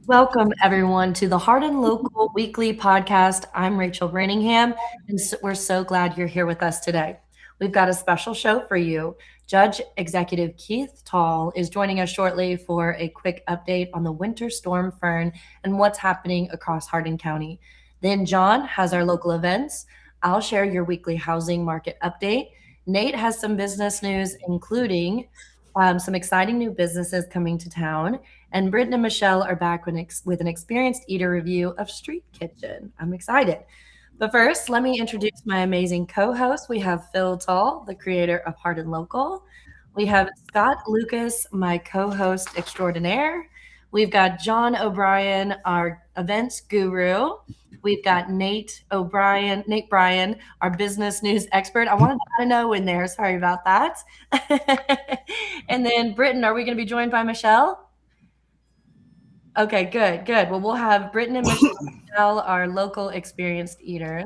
Welcome, everyone, to the Hardin Local Weekly Podcast. I'm Rachel Brantingham, and we're so glad you're here with us today. We've got a special show for you. Judge Executive Keith Taul is joining us shortly for a quick update on the winter storm Fern and what's happening across Hardin County. Then Jon has our local events. I'll share your weekly housing market update. Nate has some business news, including some exciting new businesses coming to town. And Britton and Michelle are back with an experienced eater review of Street Kitchen. I'm excited. But first, let me introduce my amazing co-host. We have Phil Taul, the creator of Hardin Local. We have Scott Lucas, my co-host extraordinaire. We've got Jon O'Brien, our events guru. We've got Nate Bryan, our business news expert. I wanted to add a no in there. Sorry about that. And then Britton, are we going to be joined by Michelle? Okay, good. Well, we'll have Britton and Michelle, our local experienced eaters.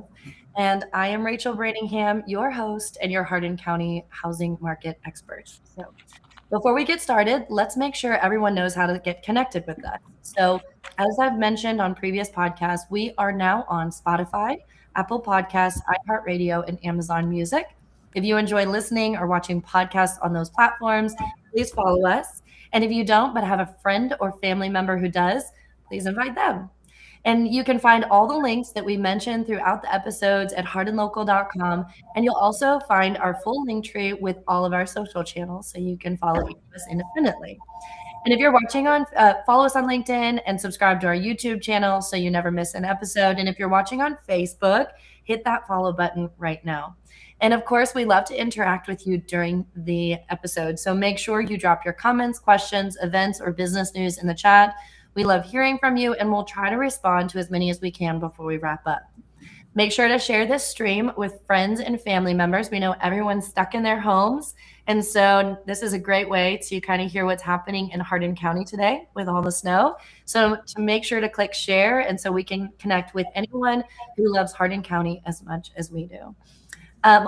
And I am Rachel Brantingham, your host and your Hardin County housing market expert. So before we get started, let's make sure everyone knows how to get connected with us. So as I've mentioned on previous podcasts, we are now on Spotify, Apple Podcasts, iHeartRadio, and Amazon Music. If you enjoy listening or watching podcasts on those platforms, please follow us. And if you don't, but have a friend or family member who does, please invite them. And you can find all the links that we mentioned throughout the episodes at hardinlocal.com. And you'll also find our full link tree with all of our social channels so you can follow each of us independently. And if you're watching follow us on LinkedIn and subscribe to our YouTube channel so you never miss an episode. And if you're watching on Facebook, hit that follow button right now. And of course, we love to interact with you during the episode. So make sure you drop your comments, questions, events, or business news in the chat. We love hearing from you, and we'll try to respond to as many as we can before we wrap up. Make sure to share this stream with friends and family members. We know everyone's stuck in their homes. And so this is a great way to kind of hear what's happening in Hardin County today with all the snow. So to make sure to click share, and so we can connect with anyone who loves Hardin County as much as we do.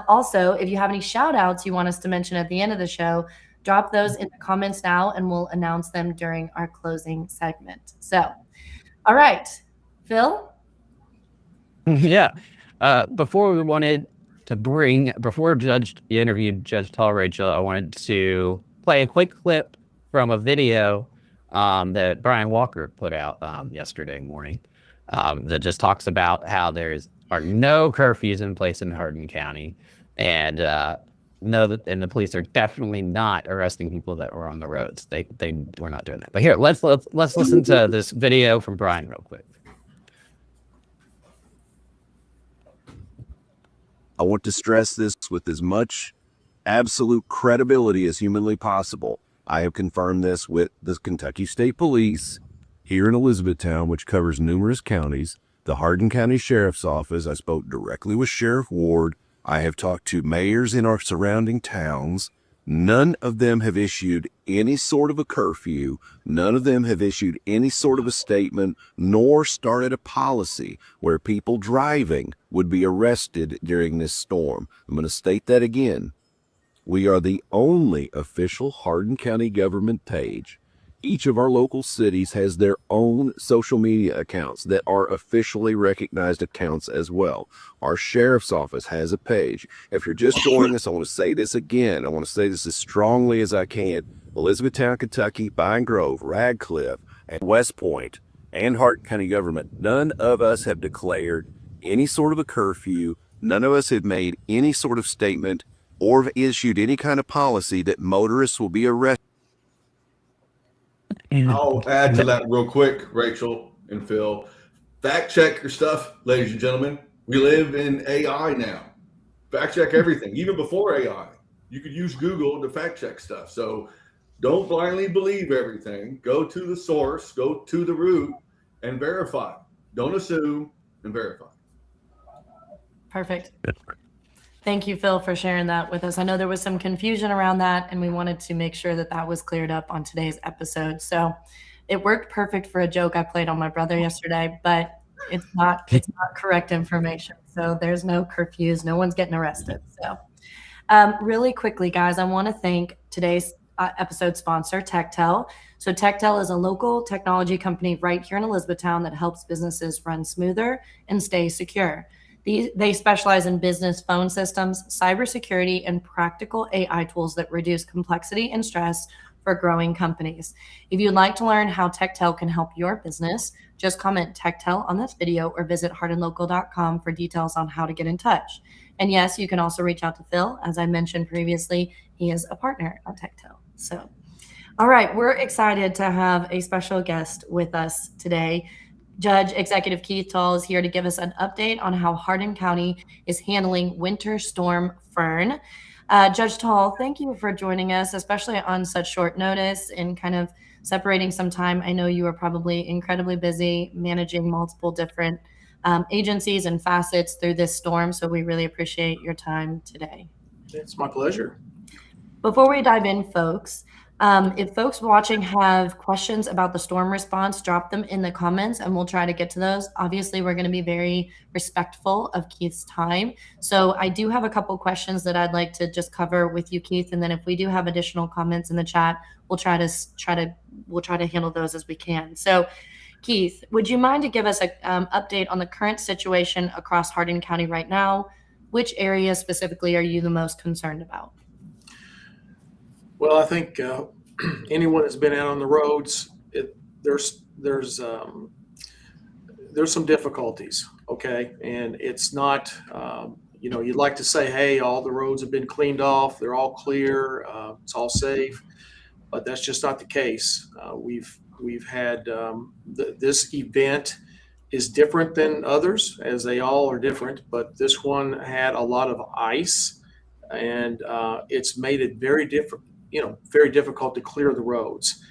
Also, if you have any shout outs you want us to mention at the end of the show, drop those in the comments now and we'll announce them during our closing segment. So, all right, Phil? Yeah. Before Judge interviewed Judge Taul, Rachel, I wanted to play a quick clip from a video that Brian Walker put out yesterday morning that just talks about how are no curfews in place in Hardin County, and the police are definitely not arresting people that were on the roads. They were not doing that. But here, let's listen to this video from Brian real quick. I want to stress this with as much absolute credibility as humanly possible. I have confirmed this with the Kentucky State Police here in Elizabethtown, which covers numerous counties, the Hardin County Sheriff's Office. I spoke directly with Sheriff Ward. I have talked to mayors in our surrounding towns. None of them have issued any sort of a curfew. None of them have issued any sort of a statement, nor started a policy where people driving would be arrested during this storm. I'm going to state that again. We are the only official Hardin County government page. Each of our local cities has their own social media accounts that are officially recognized accounts as well. Our sheriff's office has a page. If you're just joining us, I want to say this again. I want to say this as strongly as I can. Elizabethtown, Kentucky, Pine Grove, Radcliffe, and West Point, and Hardin County government, none of us have declared any sort of a curfew. None of us have made any sort of statement or have issued any kind of policy that motorists will be arrested. I'll add to that real quick, Rachel and Phil. Fact check your stuff, ladies and gentlemen. We live in AI now. Fact check everything, even before AI. You could use Google to fact check stuff. So don't blindly believe everything. Go to the source, go to the root, and verify. Don't assume, and verify. Perfect. Thank you, Phil, for sharing that with us. I know there was some confusion around that, and we wanted to make sure that that was cleared up on today's episode. So it worked perfect for a joke I played on my brother yesterday, but it's not correct information. So there's no curfews. No one's getting arrested. So really quickly, guys, I want to thank today's episode sponsor, TechTel. So TechTel is a local technology company right here in Elizabethtown that helps businesses run smoother and stay secure. They specialize in business phone systems, cybersecurity, and practical AI tools that reduce complexity and stress for growing companies. If you'd like to learn how TechTel can help your business, just comment TechTel on this video or visit hardinlocal.com for details on how to get in touch. And yes, you can also reach out to Phil. As I mentioned previously, he is a partner at TechTel. So, all right, we're excited to have a special guest with us today. Judge Executive Keith Taul is here to give us an update on how Hardin County is handling Winter Storm Fern. Judge Taul, thank you for joining us, especially on such short notice and kind of separating some time. I know you are probably incredibly busy managing multiple different agencies and facets through this storm, so we really appreciate your time today. It's my pleasure. Before we dive in, folks, if folks watching have questions about the storm response, drop them in the comments and we'll try to get to those. Obviously, we're going to be very respectful of Keith's time. So I do have a couple questions that I'd like to just cover with you, Keith. And then if we do have additional comments in the chat, we'll try to handle those as we can. So Keith, would you mind to give us an update on the current situation across Hardin County right now? Which area specifically are you the most concerned about? Well, I think anyone that's been out on the roads, there's some difficulties, okay? And it's not, you'd like to say, hey, all the roads have been cleaned off, they're all clear, it's all safe, but that's just not the case. We've had this event is different than others, as they all are different, but this one had a lot of ice, and it's made it very difficult to clear the roads.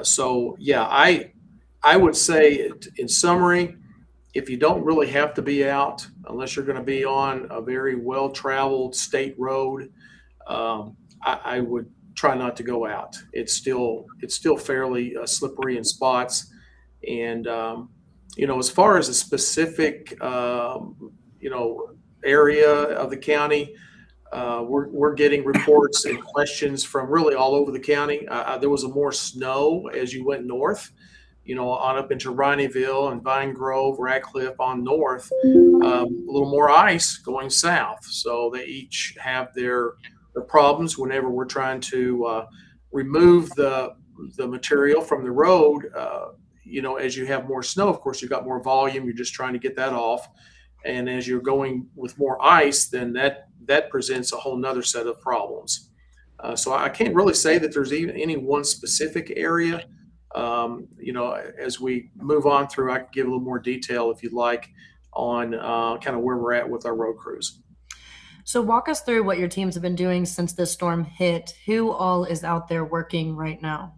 So yeah, I would say in summary, if you don't really have to be out, unless you're going to be on a very well-traveled state road, I would try not to go out. It's still fairly slippery in spots. And, as far as a specific, area of the county, we're getting reports and questions from really all over the county. There was more snow as you went north, on up into Rineyville and Vine Grove, Radcliffe on north, a little more ice going south. So they each have their problems whenever we're trying to remove the material from the road. As you have more snow, of course, you've got more volume. You're just trying to get that off. And as you're going with more ice, then that presents a whole nother set of problems. So I can't really say that there's even any one specific area. As we move on through, I can give a little more detail if you'd like on kind of where we're at with our road crews. So walk us through what your teams have been doing since the storm hit. Who all is out there working right now?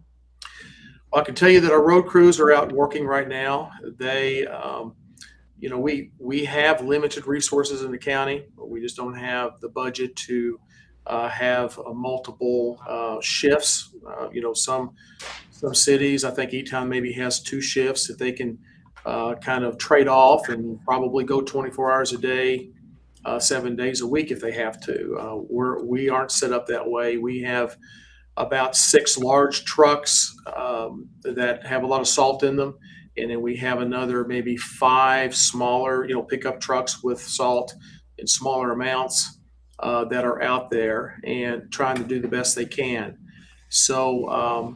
Well, I can tell you that our road crews are out working right now. They, we have limited resources in the county. We just don't have the budget to have multiple shifts. Some cities, I think Etown maybe has 2 shifts that they can kind of trade off and probably go 24 hours a day, 7 days a week if they have to. We aren't set up that way. We have about 6 large trucks that have a lot of salt in them. And then we have another maybe 5 smaller, pickup trucks with salt in smaller amounts that are out there and trying to do the best they can. So, all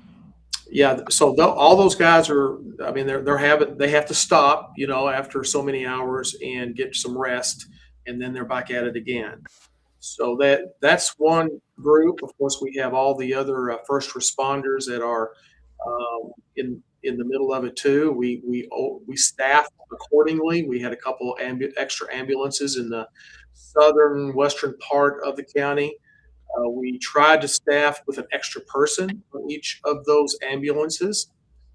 those guys are, they have to stop, after so many hours and get some rest, and then they're back at it again. So that's one group. Of course, we have all the other first responders that are in the middle of it too. We staff accordingly. We had a couple extra ambulances in the southern western part of the county. We tried to staff with an extra person on each of those ambulances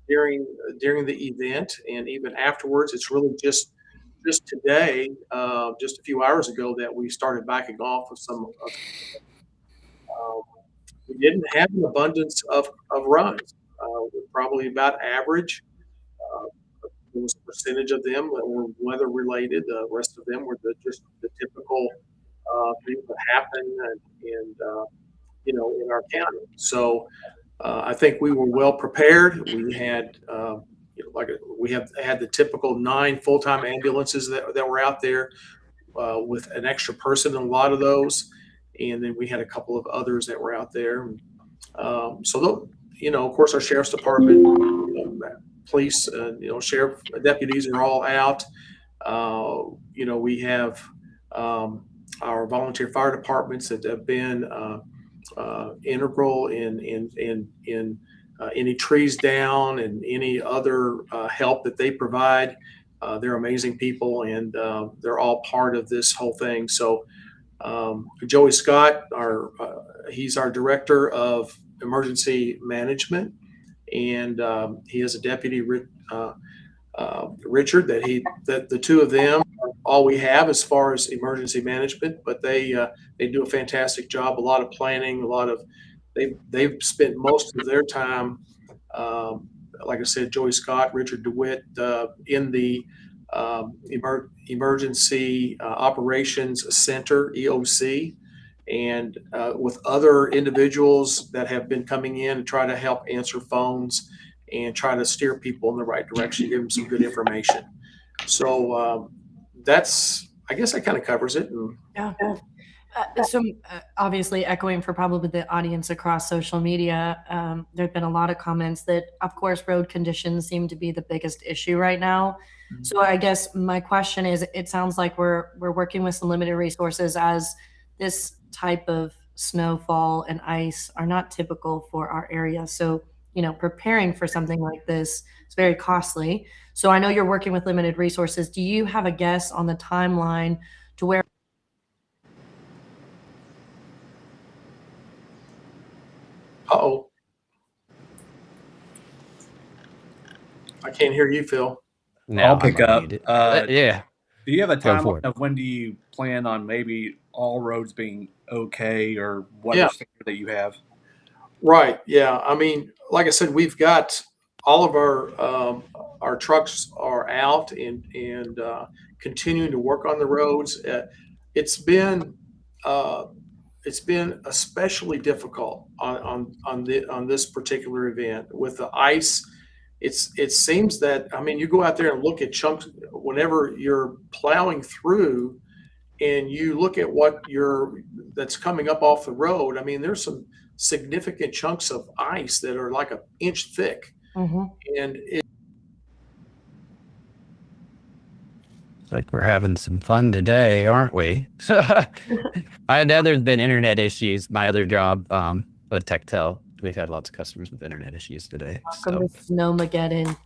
during the event, and even afterwards. It's really just today, just a few hours ago, that we started backing off of some. We didn't have an abundance of runs. Probably about average. There was a percentage of them that were weather related. The rest of them were just the typical things that happen, and in our county. So I think we were well prepared. We had, we have had the typical 9 full-time ambulances that were out there with an extra person in a lot of those. And then we had a couple of others that were out there. Of course, our sheriff's department, police, sheriff deputies are all out. We have our volunteer fire departments that have been integral in any trees down and any other help that they provide. They're amazing people, and they're all part of this whole thing. So Joey Scott, he's our director of emergency management, and he has a deputy, Richard, that the two of them are all we have as far as emergency management, but they do a fantastic job. A lot of planning, they've spent most of their time, like I said, Joey Scott, Richard DeWitt, in the Emergency Operations Center, EOC, and with other individuals that have been coming in and try to help answer phones and try to steer people in the right direction, give them some good information. So I guess that kind of covers it. Yeah. Obviously echoing for probably the audience across social media, there have been a lot of comments that, of course, road conditions seem to be the biggest issue right now. Mm-hmm. So I guess my question is, it sounds like we're working with some limited resources, as this type of snowfall and ice are not typical for our area. So, preparing for something like this is very costly. So I know you're working with limited resources. Do you have a guess on the timeline to where? Uh-oh. I can't hear you, Phil. No, I'll pick up. Yeah. Do you have a timeline of when do you plan on maybe all roads being okay, or what standard that you have? Right. Yeah. I mean, like I said, we've got all of our trucks are out and continuing to work on the roads. It's been especially difficult on this particular event with the ice. It seems that, you go out there and look at chunks whenever you're plowing through, and you look at that's coming up off the road. There's some significant chunks of ice that are like an inch thick. Mm-hmm. And it's like we're having some fun today, aren't we? I know there's been internet issues. My other job, with Techtel, we've had lots of customers with internet issues today. Welcome to Snowmageddon.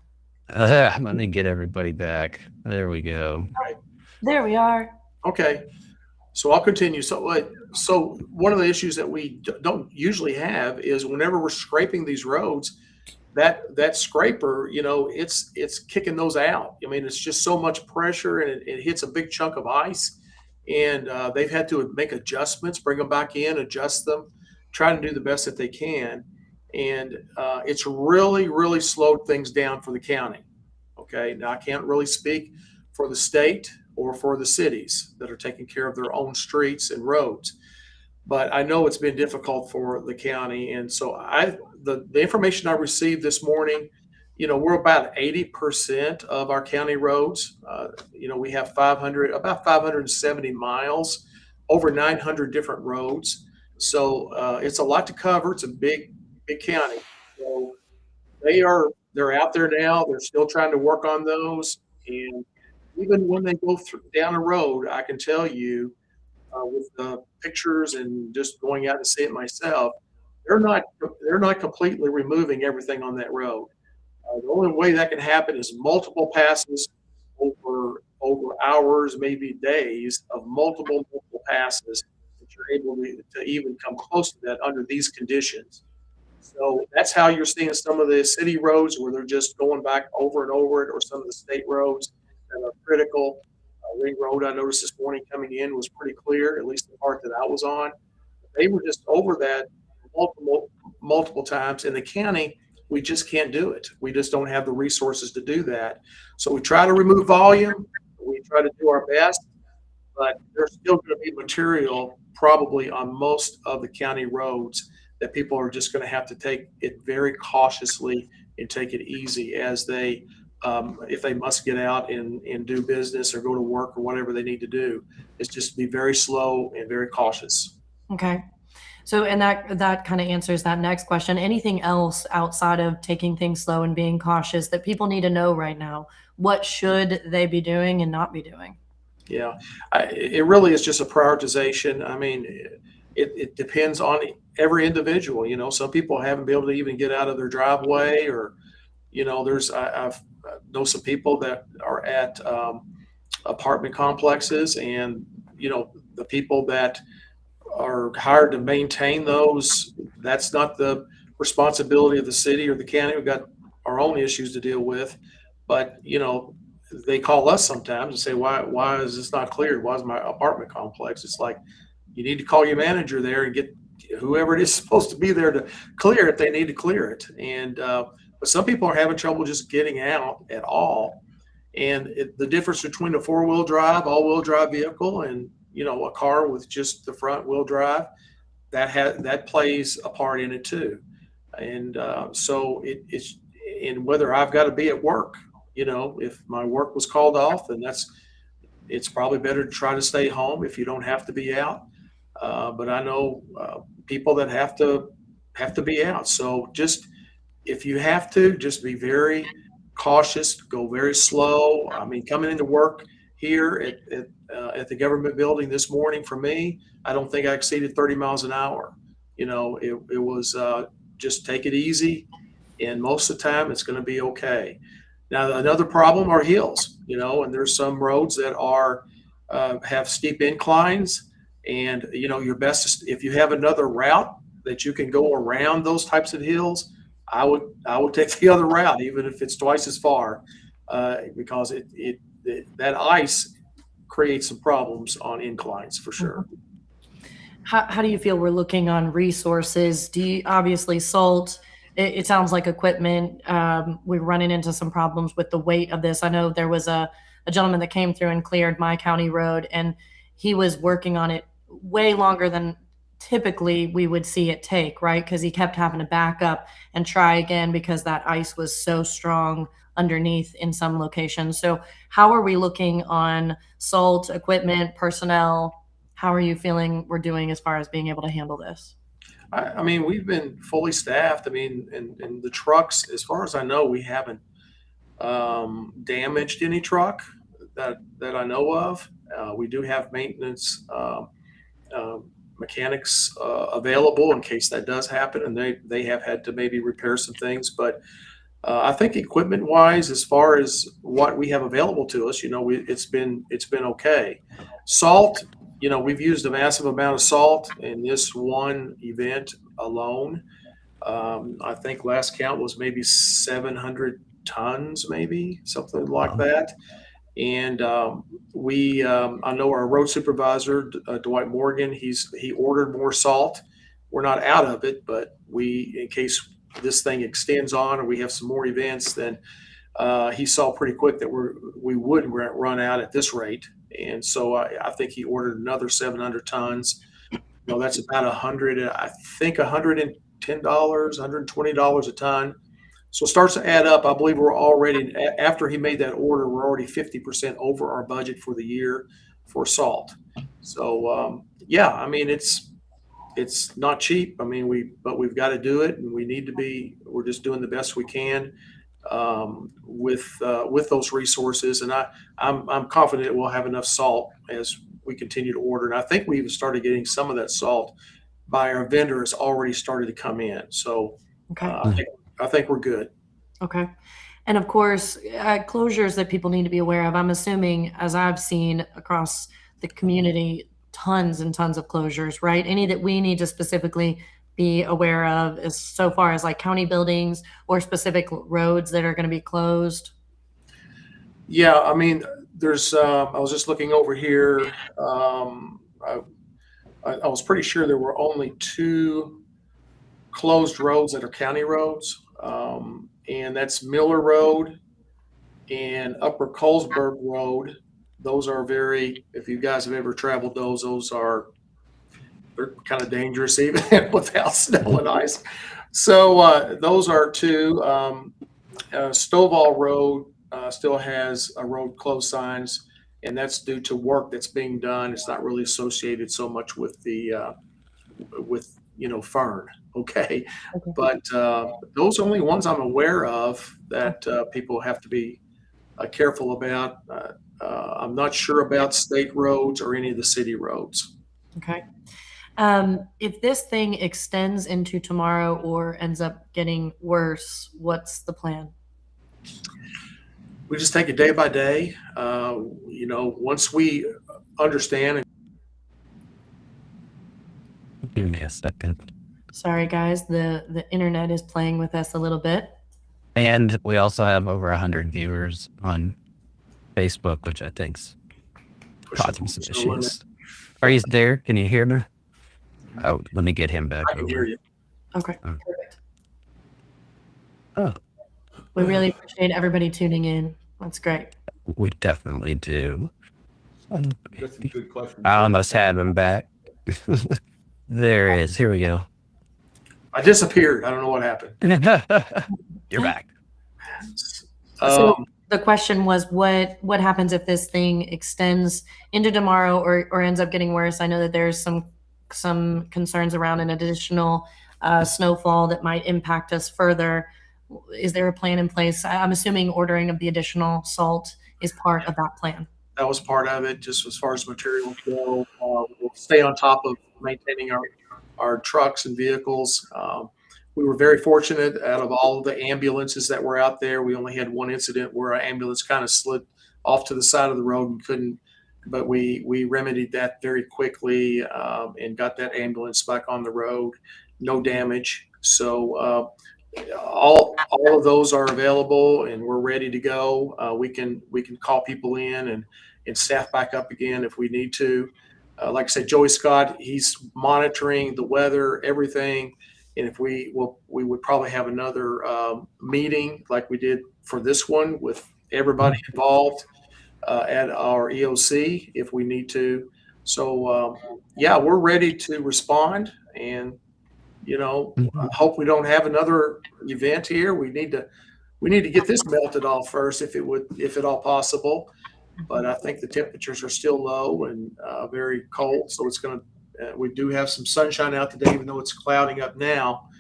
I'm going to get everybody back. There we go. Right. There we are. Okay. So I'll continue. So one of the issues that we don't usually have is whenever we're scraping these roads, that scraper, it's kicking those out. It's just so much pressure, and it hits a big chunk of ice, and they've had to make adjustments, bring them back in, adjust them, try to do the best that they can. And it's really, really slowed things down for the county. Okay. Now I can't really speak for the state or for the cities that are taking care of their own streets and roads, but I know it's been difficult for the county. And so the information I received this morning, we're about 80% of our county roads. We have about 570 miles, over 900 different roads. So it's a lot to cover. It's a big county. So they're out there now. They're still trying to work on those. And even when they go down a road, I can tell you with the pictures and just going out to see it myself, they're not completely removing everything on that road. The only way that can happen is multiple passes over hours, maybe days of multiple passes that you're able to even come close to that under these conditions. So that's how you're seeing some of the city roads where they're just going back over and over it, or some of the state roads that are critical. Ring Road, I noticed this morning coming in, was pretty clear, at least the part that I was on. They were just over that multiple times. In the county, we just can't do it. We just don't have the resources to do that. So we try to remove volume. We try to do our best. but there's still going to be material probably on most of the county roads that people are just going to have to take it very cautiously and take it easy as they, if they must get out and do business or go to work or whatever they need to do. It's just be very slow and very cautious. Okay. So, and that kind of answers that next question. Anything else outside of taking things slow and being cautious that people need to know right now? What should they be doing and not be doing? Yeah, it really is just a prioritization. I mean, it depends on every individual. You know, some people haven't been able to even get out of their driveway, or, you know, I've know some people that are at apartment complexes, and, you know, the people that are hired to maintain those, that's not the responsibility of the city or the county. We've got our own issues to deal with, but, you know, they call us sometimes and say, why is this not cleared? Why is my apartment complex? It's like, you need to call your manager there and get whoever it is supposed to be there to clear it. They need to clear it. And, but some people are having trouble just getting out at all. And the difference between a four-wheel drive, all-wheel drive vehicle and, you know, a car with just the front wheel drive, that plays a part in it too. And so it's, and whether I've got to be at work, you know, if my work was called off, then it's probably better to try to stay home if you don't have to be out. But I know people that have to be out. So just, if you have to, just be very cautious, go very slow. I mean, coming into work here at the government building this morning for me, I don't think I exceeded 30 miles an hour. You know, it was just take it easy, and most of the time it's going to be okay. Now, another problem are hills, you know, and there's some roads that are have steep inclines, and, you know, your best, if you have another route that you can go around those types of hills, I would take the other route, even if it's twice as far, because that ice creates some problems on inclines for sure. How do you feel we're looking on resources? Obviously salt, it sounds like equipment. We're running into some problems with the weight of this. I know there was a gentleman that came through and cleared my county road, and he was working on it way longer than typically we would see it take, right? Because he kept having to back up and try again because that ice was so strong underneath in some locations. So how are we looking on salt, equipment, personnel? How are you feeling we're doing as far as being able to handle this? I mean, we've been fully staffed. I mean, and the trucks, as far as I know, we haven't damaged any truck that I know of. We do have maintenance mechanics available in case that does happen, and they have had to maybe repair some things. But I think equipment wise, as far as what we have available to us, you know, it's been okay. Salt, you know, we've used a massive amount of salt in this one event alone. I think last count was maybe 700 tons, maybe something like that. And I know our road supervisor, Dwight Morgan, he ordered more salt. We're not out of it, but in case this thing extends on or we have some more events, then he saw pretty quick that we would run out at this rate. And so I think he ordered another 700 tons. You know, that's about $110, $120 a ton. So it starts to add up. I believe we're already, after he made that order, we're already 50% over our budget for the year for salt. So yeah, I mean, it's not cheap. I mean, but we've got to do it, and we're just doing the best we can with those resources. And I'm confident we'll have enough salt as we continue to order. And I think we even started getting some of that salt by our vendor has already started to come in. So Okay. I think we're good. Okay. And of course, closures that people need to be aware of. I'm assuming, as I've seen across the community, tons and tons of closures, right? Any that we need to specifically be aware of as so far as like county buildings or specific roads that are going to be closed? Yeah, I mean, there's, I was just looking over here. I was pretty sure there were only 2 closed roads that are county roads. And that's Miller Road and Upper Colesburg Road. those are if you guys have ever traveled they're kind of dangerous even without snow and ice. So those are two. Stovall Road still has a road closed signs, and that's due to work that's being done. It's not really associated so much with Fern. Okay. But those are only ones I'm aware of that people have to be careful about. I'm not sure about state roads or any of the city roads. Okay. If this thing extends into tomorrow or ends up getting worse, what's the plan? We just take it day by day. Once we understand. Give me a second. Sorry, guys. The internet is playing with us a little bit. And we also have over 100 viewers on Facebook, which I think's causing some issues. Are you there? Can you hear me? Oh, let me get him back. I can hear you. Okay, perfect. Oh, We really appreciate everybody tuning in. That's great. we definitely do. That's a good question. I almost had him back. There it is. Here we go. I disappeared. I don't know what happened. You're back. So the question was, what happens if this thing extends into tomorrow or ends up getting worse? I know that there's some concerns around an additional snowfall that might impact us further. Is there a plan in place? I'm assuming ordering of the additional salt is part of that plan. That was part of it. Just as far as materials go, we'll stay on top of maintaining our trucks and vehicles. We were very fortunate. Out of all of the ambulances that were out there, we only had one incident where an ambulance kind of slid off to the side of the road and couldn't. But we remedied that very quickly and got that ambulance back on the road. No damage. So all of those are available, and we're ready to go. We can call people in and staff back up again if we need to. Like I said, Joey Scott, he's monitoring the weather, everything. And if we would probably have another meeting like we did for this one with everybody involved at our EOC if we need to. So we're ready to respond, and I hope we don't have another event here. We need to get this melted off first if at all possible. But I think the temperatures are still low and very cold, so it's going to. We do have some sunshine out today, even though it's clouding up now.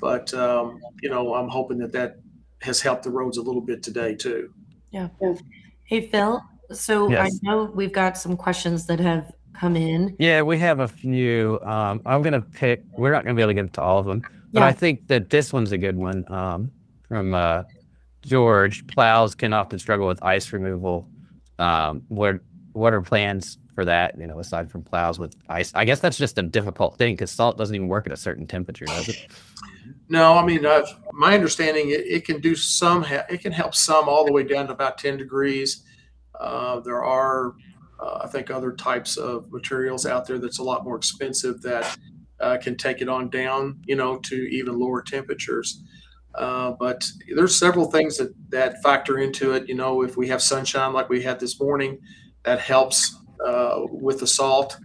But I'm hoping that has helped the roads a little bit today too. Yeah. Hey, Phil. So Yes. I know we've got some questions that have come in. Yeah, we have a few. I'm going to pick, we're not going to be able to get to all of them, but Yeah. I think that this one's a good one from George. Plows can often struggle with ice removal. What are plans for that, aside from plows with ice? I guess that's just a difficult thing because salt doesn't even work at a certain temperature, does it? No, I mean, my understanding, it can do some. It can help some all the way down to about 10 degrees. There are, I think, other types of materials out there that's a lot more expensive that can take it on down, to even lower temperatures. But there's several things that factor into it. If we have sunshine like we had this morning, that helps with the salt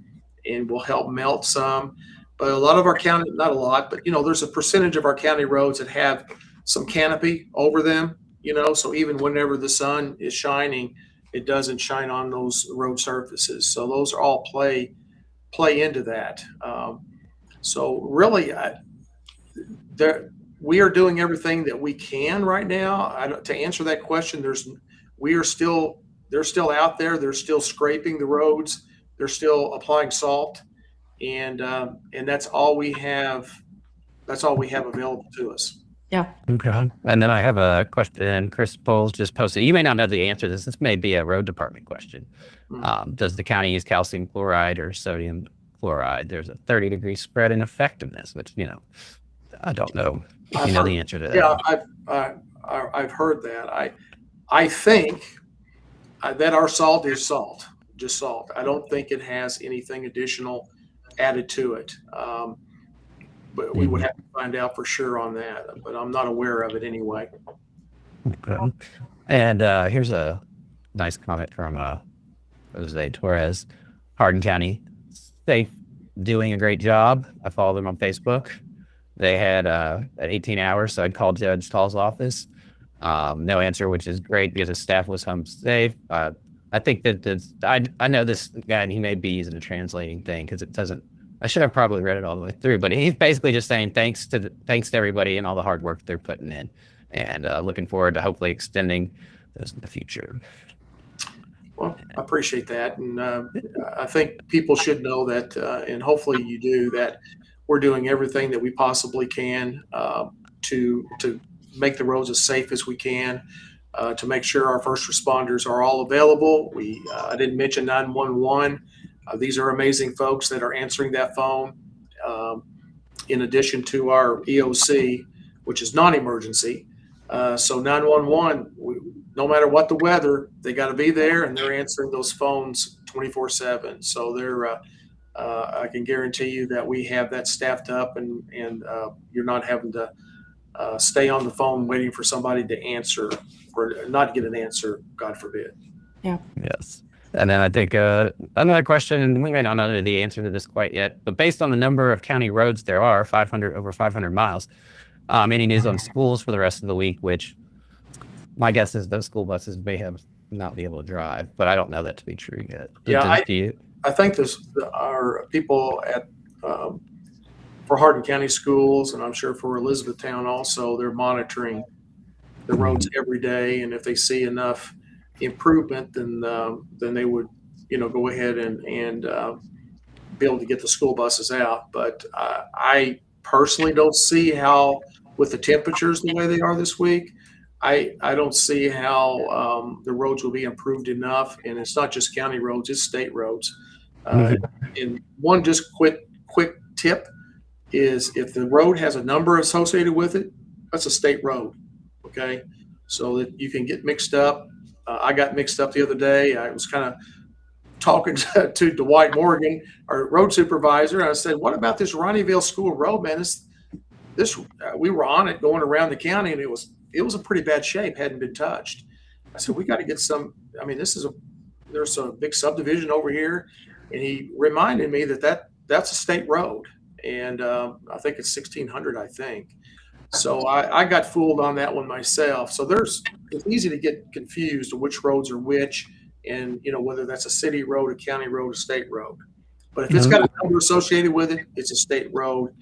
and will help melt some. But a lot of our county, not a lot, but there's a percentage of our county roads that have some canopy over them, so even whenever the sun is shining, it doesn't shine on those road surfaces. So those are all play into that. So really, we are doing everything that we can right now. To answer that question, they're still out there. They're still scraping the roads. They're still applying salt, and that's all we have. That's all we have available to us. Yeah. Okay. And then I have a question. Chris Poles just posted. You may not know the answer to this. This may be a road department question. Does the county use calcium chloride or sodium chloride? There's a 30-degree spread in effectiveness, which I don't know if you know the answer to that. Yeah, I've heard that. I think that our salt is salt, just salt. I don't think it has anything additional added to it. But we would have to find out for sure on that. But I'm not aware of it anyway. Okay. And here's a nice comment from Jose Torres, Hardin County, safe, doing a great job. I follow them on Facebook. They had at 18 hours, so I called Judge Taul's office. No answer, which is great because his staff was home safe. I think that I know this guy, and he may be using a translating thing because it doesn't. I should have probably read it all the way through, but he's basically just saying thanks to everybody and all the hard work they're putting in, and looking forward to hopefully extending those in the future. Well, I appreciate that, and I think people should know that, and hopefully you do, that we're doing everything that we possibly can to make the roads as safe as we can, to make sure our first responders are all available. I didn't mention 911. These are amazing folks that are answering that phone, in addition to our EOC, which is non-emergency. So 911, no matter what the weather, they got to be there, and they're answering those phones 24/7. So I can guarantee you that we have that staffed up, and you're not having to stay on the phone waiting for somebody to answer or not get an answer, God forbid. Yeah. Yes. And then I think another question, we may not know the answer to this quite yet, but based on the number of county roads there are, over 500 miles, any news on schools for the rest of the week, which my guess is those school buses may have not be able to drive, but I don't know that to be true yet. I think our people at for Hardin County schools, and I'm sure for Elizabethtown also, they're monitoring the roads every day, and if they see enough improvement, then they would, go ahead and be able to get the school buses out. But I personally don't see how, with the temperatures the way they are this week, I don't see how the roads will be improved enough. And it's not just county roads, it's state roads. And one just quick tip is, if the road has a number associated with it, that's a state road. Okay. So that you can get mixed up. I got mixed up the other day. I was kind of talking to Dwight Morgan, our road supervisor. I said, what about this Ronnieville School Road, man? We were on it going around the county, and it was a pretty bad shape, hadn't been touched. I said, we got to get some, there's a big subdivision over here. And he reminded me that's a state road. And I think it's 1600, I think. So I got fooled on that one myself. So it's easy to get confused of which roads are which, and whether that's a city road, a county road, a state road. But if it's got a number associated with it, it's a state road.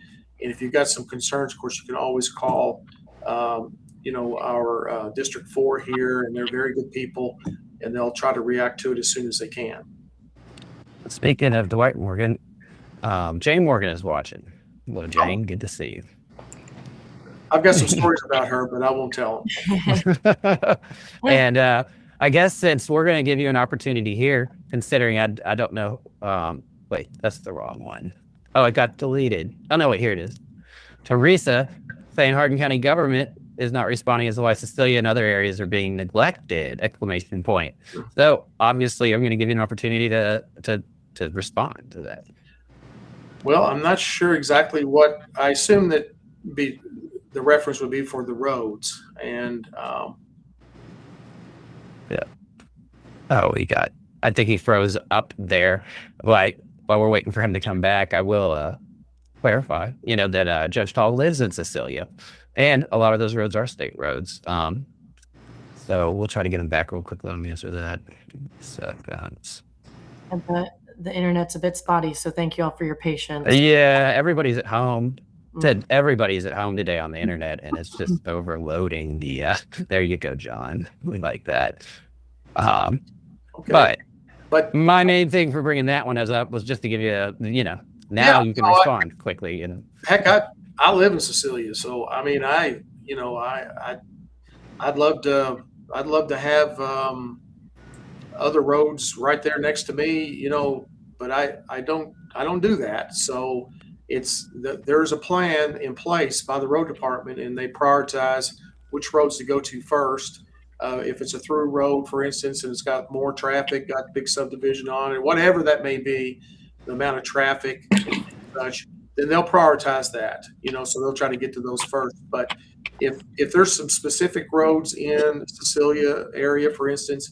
And if you've got some concerns, of course, you can always call our District 4 here, and they're very good people, and they'll try to react to it as soon as they can. Speaking of Dwight Morgan, Jane Morgan is watching. Hello, Jane. Good to see you. I've got some stories about her, but I won't tell them. And I guess since we're going to give you an opportunity here, considering I don't know. Wait, that's the wrong one. Oh, it got deleted. Oh, no, wait, here it is. Teresa saying Hardin County government is not responding as why Cecilia and other areas are being neglected, ! So obviously I'm going to give you an opportunity to respond to that. Well, I'm not sure exactly what. I assume that the reference would be for the roads, and yeah. Oh, I think he froze up there. While we're waiting for him to come back, I will clarify, that Judge Taul lives in Cecilia, and a lot of those roads are state roads. So we'll try to get him back real quick. Let me answer that. Seconds. And the internet's a bit spotty, so thank you all for your patience. Yeah, everybody's at home. Said everybody's at home today on the internet, and it's just overloading the. There you go, John. We like that. Okay. But my main thing for bringing that one up was just to give you you can respond quickly. Heck, I live in Cecilia, so I'd love to have other roads right there next to me, but I don't do that. So there's a plan in place by the road department, and they prioritize which roads to go to first. If it's a through road, for instance, and it's got more traffic, got big subdivision on it, whatever that may be, the amount of traffic and such, then they'll prioritize that, so they'll try to get to those first. But if there's some specific roads in Cecilia area, for instance,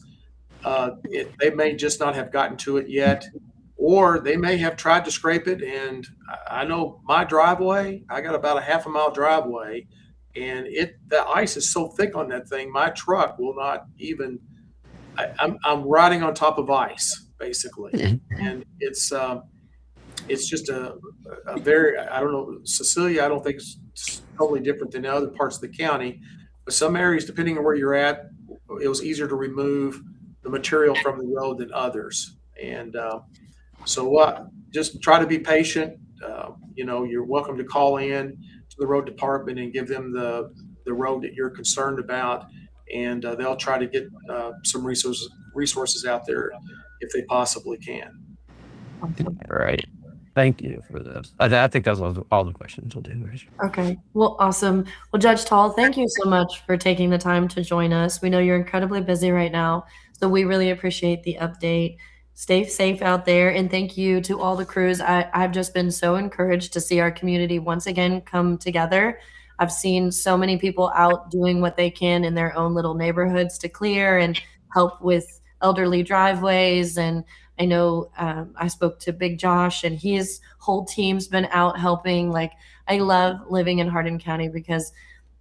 They may just not have gotten to it yet, or they may have tried to scrape it. And I know my driveway, I got about a half a mile driveway, and the ice is so thick on that thing, my truck will not even. I'm riding on top of ice basically, and it's just a very, I don't know, Cecilia, I don't think it's totally different than other parts of the county, but some areas, depending on where you're at, it was easier to remove the material from the road than others. And so just try to be patient. You're welcome to call in to the road department and give them the road that you're concerned about, and they'll try to get some resources out there if they possibly can. All right. Thank you for this. I think those are all the questions we'll do. Okay. Well, awesome. Well, Judge Taul, thank you so much for taking the time to join us. We know you're incredibly busy right now, so we really appreciate the update. Stay safe out there, and thank you to all the crews. I've just been so encouraged to see our community once again come together. I've seen so many people out doing what they can in their own little neighborhoods to clear and help with elderly driveways. And I know I spoke to Big Josh, and his whole team's been out helping. Like, I love living in Hardin County because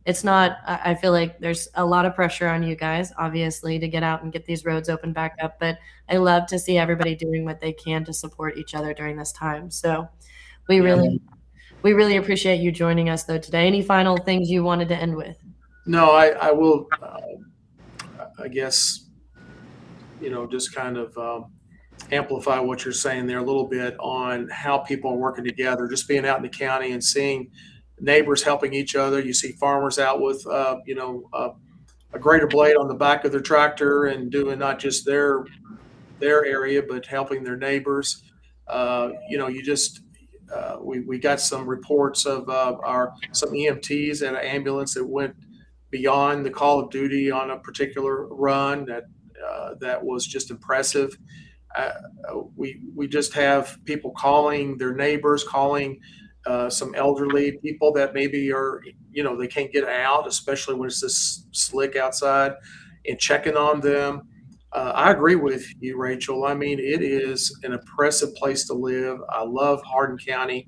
it's not, I feel like there's a lot of pressure on you guys, obviously, to get out and get these roads open back up. But I love to see everybody doing what they can to support each other during this time. So we really appreciate you joining us, though, today. Any final things you wanted to end with? No, I will, I guess, just kind of amplify what you're saying there a little bit on how people are working together, just being out in the county and seeing neighbors helping each other. You see farmers out with, a grater blade on the back of their tractor and doing not just their area, but helping their neighbors. We got some reports of some EMTs at an ambulance that went beyond the call of duty on a particular run that was just impressive. We just have people calling their neighbors, calling some elderly people that maybe are, they can't get out, especially when it's this slick outside, and checking on them. I agree with you, Rachel. I mean, it is an impressive place to live. I love Hardin County.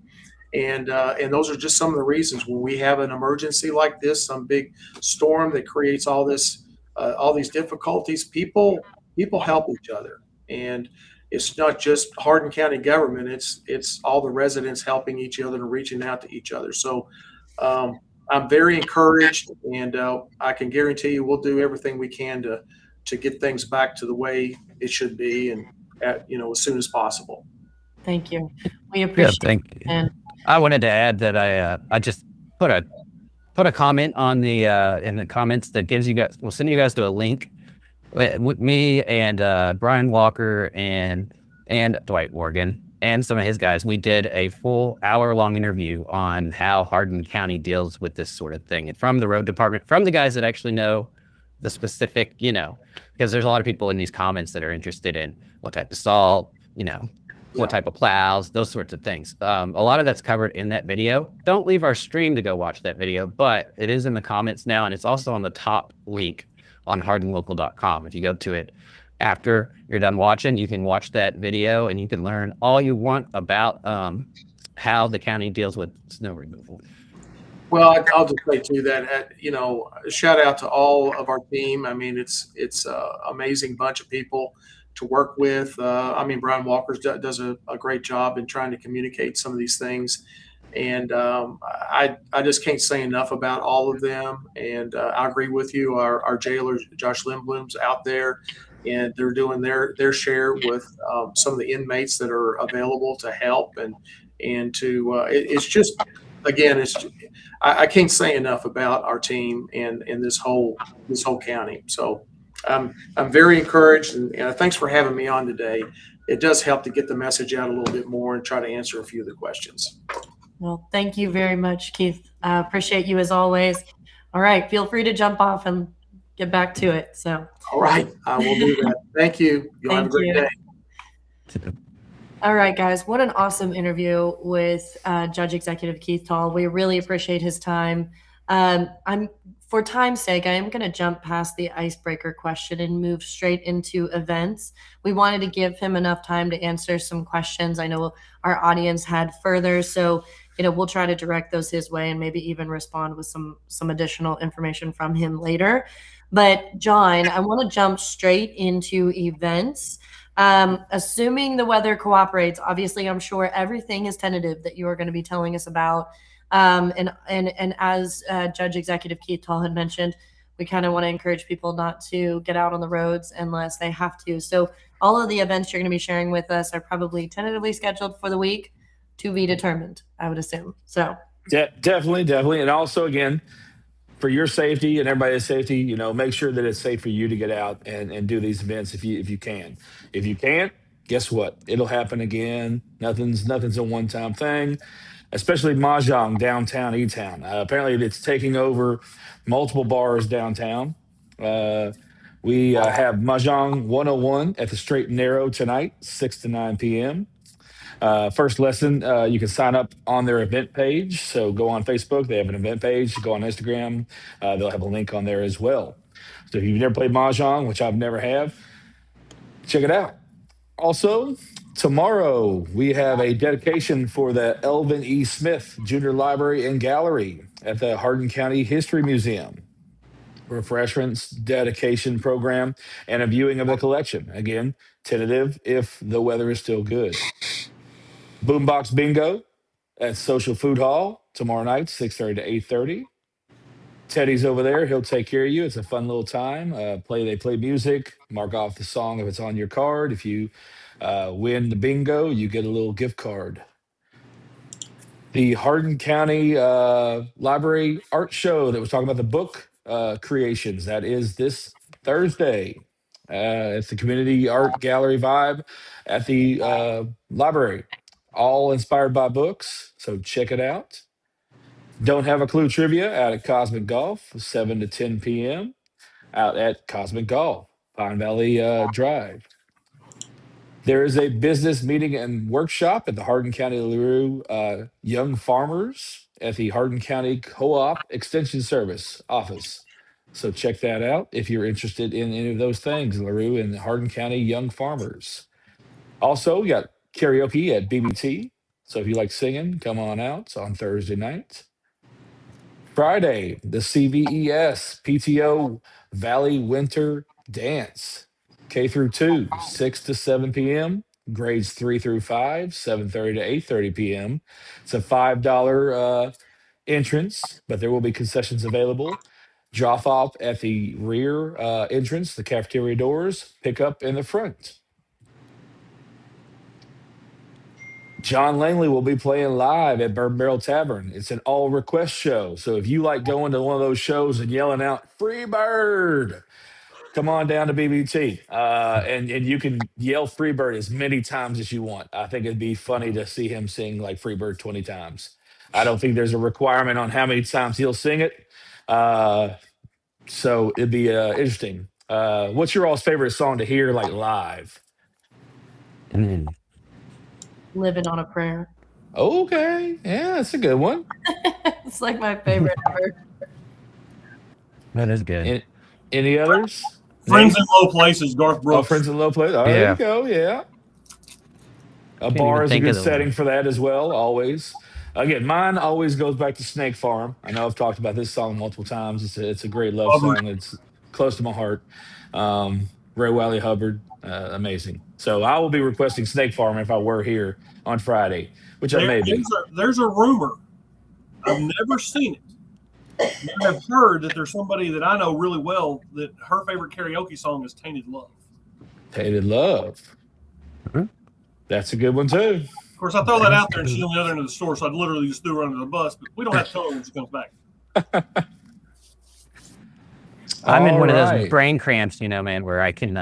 And those are just some of the reasons when we have an emergency like this, some big storm that creates all these difficulties, people help each other. And it's not just Hardin County government, it's all the residents helping each other and reaching out to each other. So I'm very encouraged, and I can guarantee you we'll do everything we can to get things back to the way it should be, and as soon as possible. Thank you. We appreciate it. Thank you. And I wanted to add that I just put a comment on the in the comments that will send you guys to a link with me and Brian Walker and Dwight Morgan and some of his guys. We did a full hour-long interview on how Hardin County deals with this sort of thing, and from the road department, from the guys that actually know the specific, because there's a lot of people in these comments that are interested in what type of salt, what type of plows, those sorts of things. A lot of that's covered in that video. Don't leave our stream to go watch that video, but it is in the comments now, and it's also on the top link on hardinlocal.com. If you go to it after you're done watching, you can watch that video and you can learn all you want about how the county deals with snow removal. Well, I'll just say too that, shout out to all of our team. I mean, it's an amazing bunch of people to work with. Brian Walker does a great job in trying to communicate some of these things. And I just can't say enough about all of them. And I agree with you. Our jailer, Josh Lindblom's out there, and they're doing their share with some of the inmates that are available to help. And to it's just, again, I can't say enough about our team and this whole county. So I'm very encouraged, and thanks for having me on today. It does help to get the message out a little bit more and try to answer a few of the questions. Well, thank you very much, Keith. Appreciate you as always. All right, feel free to jump off and get back to it. So, all right, I will do that. Thank you. You'll have a great day. All right, guys, what an awesome interview with Judge Executive Keith Taul. We really appreciate his time. I'm For time's sake, I am going to jump past the icebreaker question and move straight into events. We wanted to give him enough time to answer some questions. I know our audience had further, so we'll try to direct those his way and maybe even respond with some additional information from him later. But Jon, I want to jump straight into events. Assuming the weather cooperates, obviously, I'm sure everything is tentative that you are going to be telling us about. And as Judge Executive Keith Taul had mentioned, we kind of want to encourage people not to get out on the roads unless they have to. So all of the events you're going to be sharing with us are probably tentatively scheduled for the week, to be determined, I would assume. So definitely. And also, again, for your safety and everybody's safety, make sure that it's safe for you to get out and do these events if you can. If you can't, guess what? It'll happen again. Nothing's a one-time thing. Especially Mahjong downtown E-Town. Apparently, it's taking over multiple bars downtown. We have Mahjong 101 at the Straight and Narrow tonight, 6 to 9 p.m. First lesson, you can sign up on their event page. So go on Facebook. They have an event page. Go on Instagram. They'll have a link on there as well. So if you've never played Mahjong, which I've never have, check it out. Also, tomorrow we have a dedication for the Elvin E. Smith Junior Library and Gallery at the Hardin County History Museum. Refreshments, dedication program, and a viewing of the collection. Again, tentative if the weather is still good. Boombox Bingo at Social Food Hall tomorrow night, 6:30 to 8:30. Teddy's over there. He'll take care of you. It's a fun little time. They play music. Mark off the song if it's on your card. If you win the bingo, you get a little gift card. The Hardin County Library Art Show that was talking about the book creations. That is this Thursday. It's the Community Art Gallery vibe at the library. All inspired by books. So check it out. Don't Have a Clue Trivia out at Cosmic Golf, 7 to 10 p.m. out at Cosmic Golf, Pine Valley Drive. There is a business meeting and workshop at the Hardin County LaRue Young Farmers at the Hardin County Co-op Extension Service office. So check that out if you're interested in any of those things, LaRue and Hardin County Young Farmers. Also, we got karaoke at BBT. So if you like singing, come on out on Thursday night. Friday, the CVES PTO Valley Winter Dance, K through 2, 6 to 7 p.m., grades 3 through 5, 7:30 to 8:30 p.m. It's a $5 entrance, but there will be concessions available. Drop off at the rear entrance, the cafeteria doors, pick up in the front. John Langley will be playing live at Bourbon Barrel Tavern. It's an all request show. So if you like going to one of those shows and yelling out "Free Bird," come on down to BBT. And you can yell "Free Bird" as many times as you want. I think it'd be funny to see him sing like "Free Bird" 20 times. I don't think there's a requirement on how many times he'll sing it. So it'd be interesting. What's your all's favorite song to hear like live? Living on a Prayer. Okay. Yeah, that's a good one. It's like my favorite ever. That is good. Any others? Friends in Low Places, Garth Brooks. Oh, Friends in Low Places. There you go. Yeah. A bar is a good setting for that as well, always. Again, mine always goes back to Snake Farm. I know I've talked about this song multiple times. It's a great love song. It's close to my heart. Ray Wiley Hubbard, amazing. So I will be requesting Snake Farm if I were here on Friday, which I may be. There's a rumor. I've never seen it. I've heard that there's somebody that I know really well that her favorite karaoke song is Tainted Love. Tainted Love. Mm-hmm. That's a good one, too. Of course, I throw that out there and she's on the other end of the store, so I'd literally just threw her under the bus, but we don't have to tell her when she comes back. I'm in one of those brain cramps, man, where I can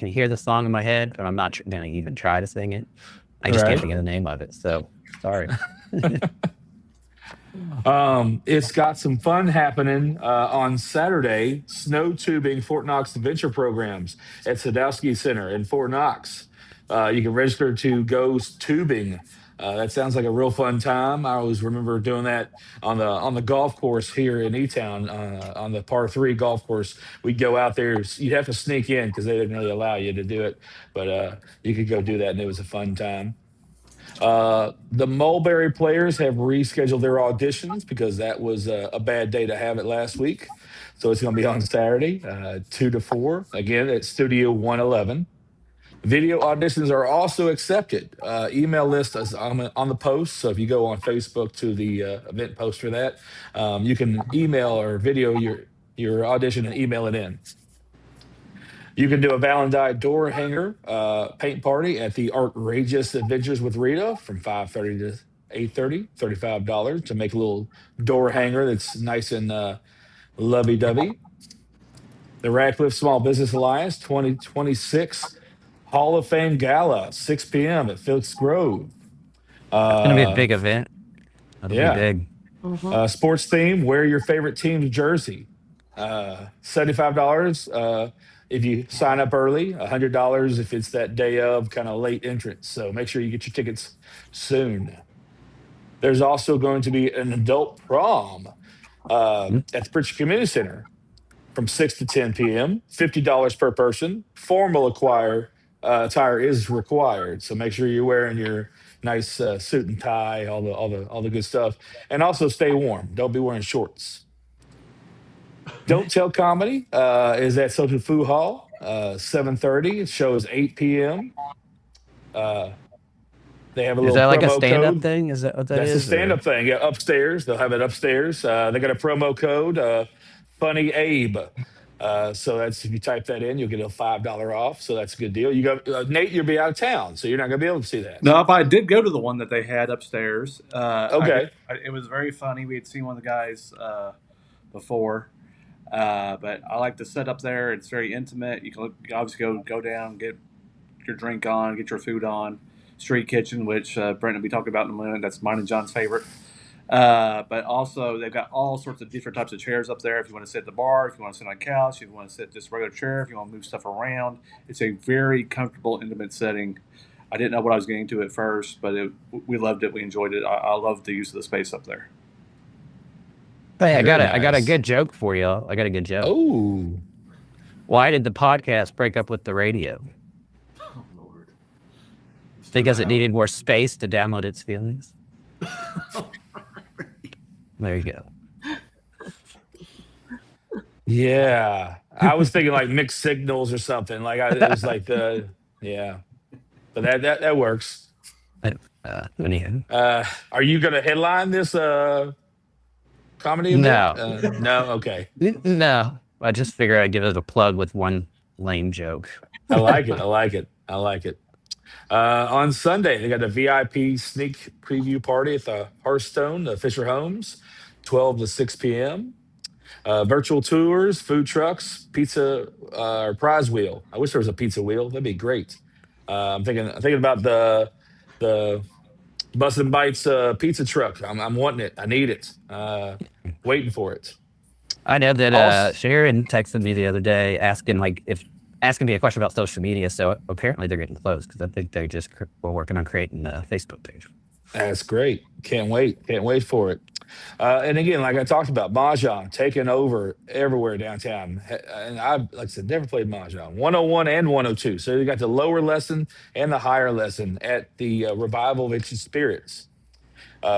hear the song in my head, but I'm not going to even try to sing it. I just can't think of the name of it. So sorry. It's got some fun happening on Saturday. Snow tubing Fort Knox adventure programs at Sadowski Center in Fort Knox. You can register to go tubing That sounds like a real fun time. I always remember doing that on the golf course here in E-Town, on the par 3 golf course. We'd go out there. You'd have to sneak in because they didn't really allow you to do it, but you could go do that, and it was a fun time. The Mulberry players have rescheduled their auditions because that was a bad day to have it last week. So it's going to be on Saturday, 2 to 4, again at Studio 111. Video auditions are also accepted. Email list is on the post. So if you go on Facebook to the event post for that, you can email or video your audition and email it in. You can do a Valentine door hanger paint party at the Outrageous Adventures with Rita from 5:30 to 8:30, $35 to make a little door hanger that's nice and lovey-dovey. The Radcliffe Small Business Alliance 2026 Hall of Fame Gala, 6 p.m. at Phillips Grove. It's going to be a big event. That'll yeah. be big. Mhm. Sports theme, wear your favorite team's jersey. $75 if you sign up early, $100 if it's that day of kind of late entrance. So make sure you get your tickets soon. There's also going to be an adult prom at the Pritchard Community Center from 6 to 10 p.m., $50 per person. Formal attire is required. So make sure you're wearing your nice suit and tie, all the good stuff. And also stay warm. Don't be wearing shorts. Don't Tell Comedy is at Social Food Hall, 7:30. It shows 8 p.m. They have a little Is that like a promo stand-up code. thing? Is that what that That's is? a stand-up thing. Yeah, upstairs. They'll have it upstairs. They got a promo code, Funny Abe. So that's if you type that in, you'll get a $5 off. So that's a good deal. You go, Nate. You'll be out of town, so you're not going to be able to see that. No, but I did go to the one that they had upstairs. Okay. It was very funny. We had seen one of the guys before, but I like the setup there. It's very intimate. You can obviously go down, get your drink on, get your food on. Street kitchen, which Brent will be talking about in a minute. That's mine and John's favorite. But also, they've got all sorts of different types of chairs up there. If you want to sit at the bar, if you want to sit on a couch, if you want to sit just a regular chair, if you want to move stuff around, it's a very comfortable, intimate setting. I didn't know what I was getting into at first, but we loved it. We enjoyed it. I loved the use of the space up there. Hey, I got a nice. good joke for you. I got a good joke. Oh, Why did the podcast break up with the radio? Oh, Lord. Because it needed more space to download its feelings. There you go. yeah. I was thinking like mixed signals or something. It was like yeah. But that works. Anyhow. Are you going to headline this comedy event? No. No. Okay. No. I just figured I'd give it a plug with one lame joke. I like it. On Sunday, they got a VIP sneak preview party at the Hearthstone, the Fisher Homes, 12 to 6 p.m. Virtual tours, food trucks, pizza, or prize wheel. I wish there was a pizza wheel. That'd be great. I'm thinking about the Bustin' Bites pizza truck. I'm wanting it. I need it. Waiting for it. I know that Also- Sharon texted me the other day asking me a question about social media. So apparently they're getting close because I think they just were working on creating a Facebook page. That's great. Can't wait for it. And again, like I talked about, Mahjong taking over everywhere downtown. And like I said, never played Mahjong. 101 and 102. So you got the lower lesson and the higher lesson at the Revival of Ancient Spirits.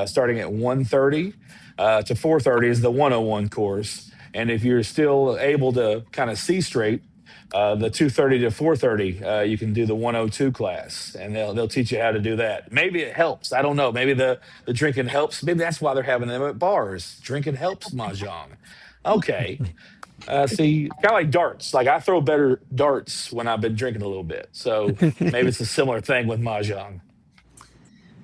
Starting at 1:30 to 4:30 is the 101 course. And if you're still able to kind of see straight, the 2:30 to 4:30, you can do the 102 class, and they'll teach you how to do that. Maybe it helps. I don't know. Maybe the drinking helps. Maybe that's why they're having them at bars. Drinking helps Mahjong. Okay. See, kind of like darts. Like I throw better darts when I've been drinking a little bit. So maybe it's a similar thing with Mahjong.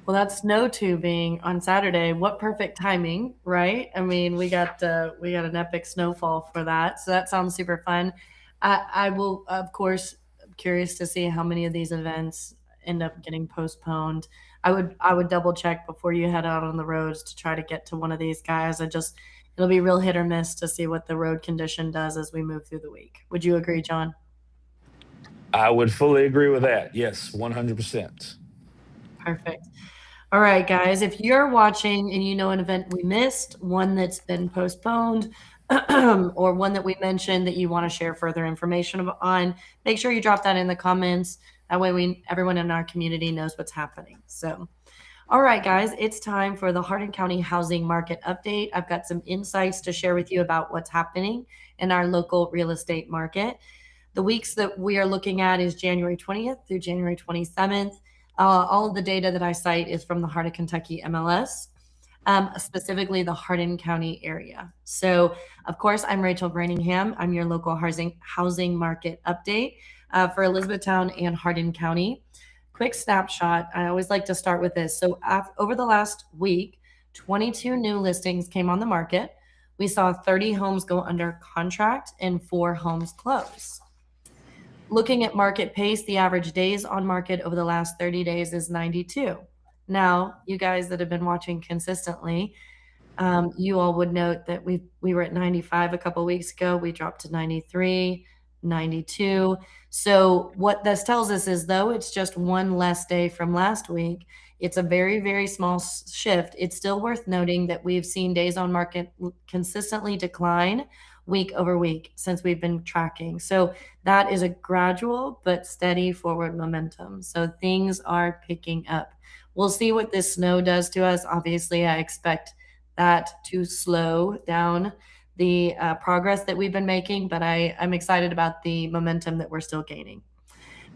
Well, that's snow tubing on Saturday. What perfect timing, right? I mean, we got an epic snowfall for that, so that sounds super fun. I will, of course, curious to see how many of these events end up getting postponed. I would double check before you head out on the roads to try to get to one of these guys. It'll be real hit or miss to see what the road condition does as we move through the week. Would you agree, John? I would fully agree with that. Yes, 100%. Perfect. All right, guys, if you're watching and you know an event we missed, one that's been postponed, or one that we mentioned that you want to share further information on, make sure you drop that in the comments. That way everyone in our community knows what's happening. So, all right, guys, it's time for the Hardin County housing market update. I've got some insights to share with you about what's happening in our local real estate market. The weeks that we are looking at is January 20th through January 27th. All of the data that I cite is from the Heart of Kentucky MLS, specifically the Hardin County area. So, of course, I'm Rachel Brantingham. I'm your local housing market update for Elizabethtown and Hardin County. Quick snapshot. I always like to start with this. So, over the last week, 22 new listings came on the market. We saw 30 homes go under contract and 4 homes close. Looking at market pace, the average days on market over the last 30 days is 92. Now, you guys that have been watching consistently, you all would note that we were at 95 a couple weeks ago. We dropped to 93, 92. So what this tells us is, though it's just one less day from last week, it's a very, very small shift. It's still worth noting that we've seen days on market consistently decline week over week since we've been tracking. So that is a gradual but steady forward momentum. So things are picking up. We'll see what this snow does to us. Obviously, I expect that to slow down the progress that we've been making, but I'm excited about the momentum that we're still gaining.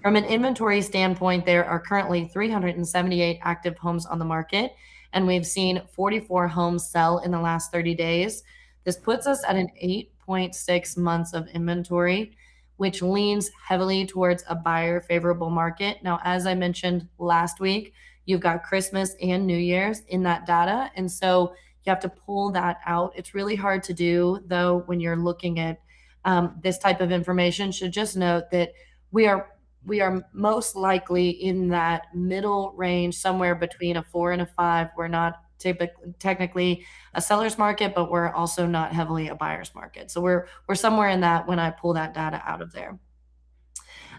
From an inventory standpoint, there are currently 378 active homes on the market, and we've seen 44 homes sell in the last 30 days. This puts us at an 8.6 months of inventory, which leans heavily towards a buyer favorable market. Now, as I mentioned last week, you've got Christmas and New Year's in that data, and so you have to pull that out. It's really hard to do, though, when you're looking at this type of information. Should just note that we are most likely in that middle range, somewhere between a 4 and a 5. We're not technically a seller's market, but we're also not heavily a buyer's market. So we're somewhere in that when I pull that data out of there.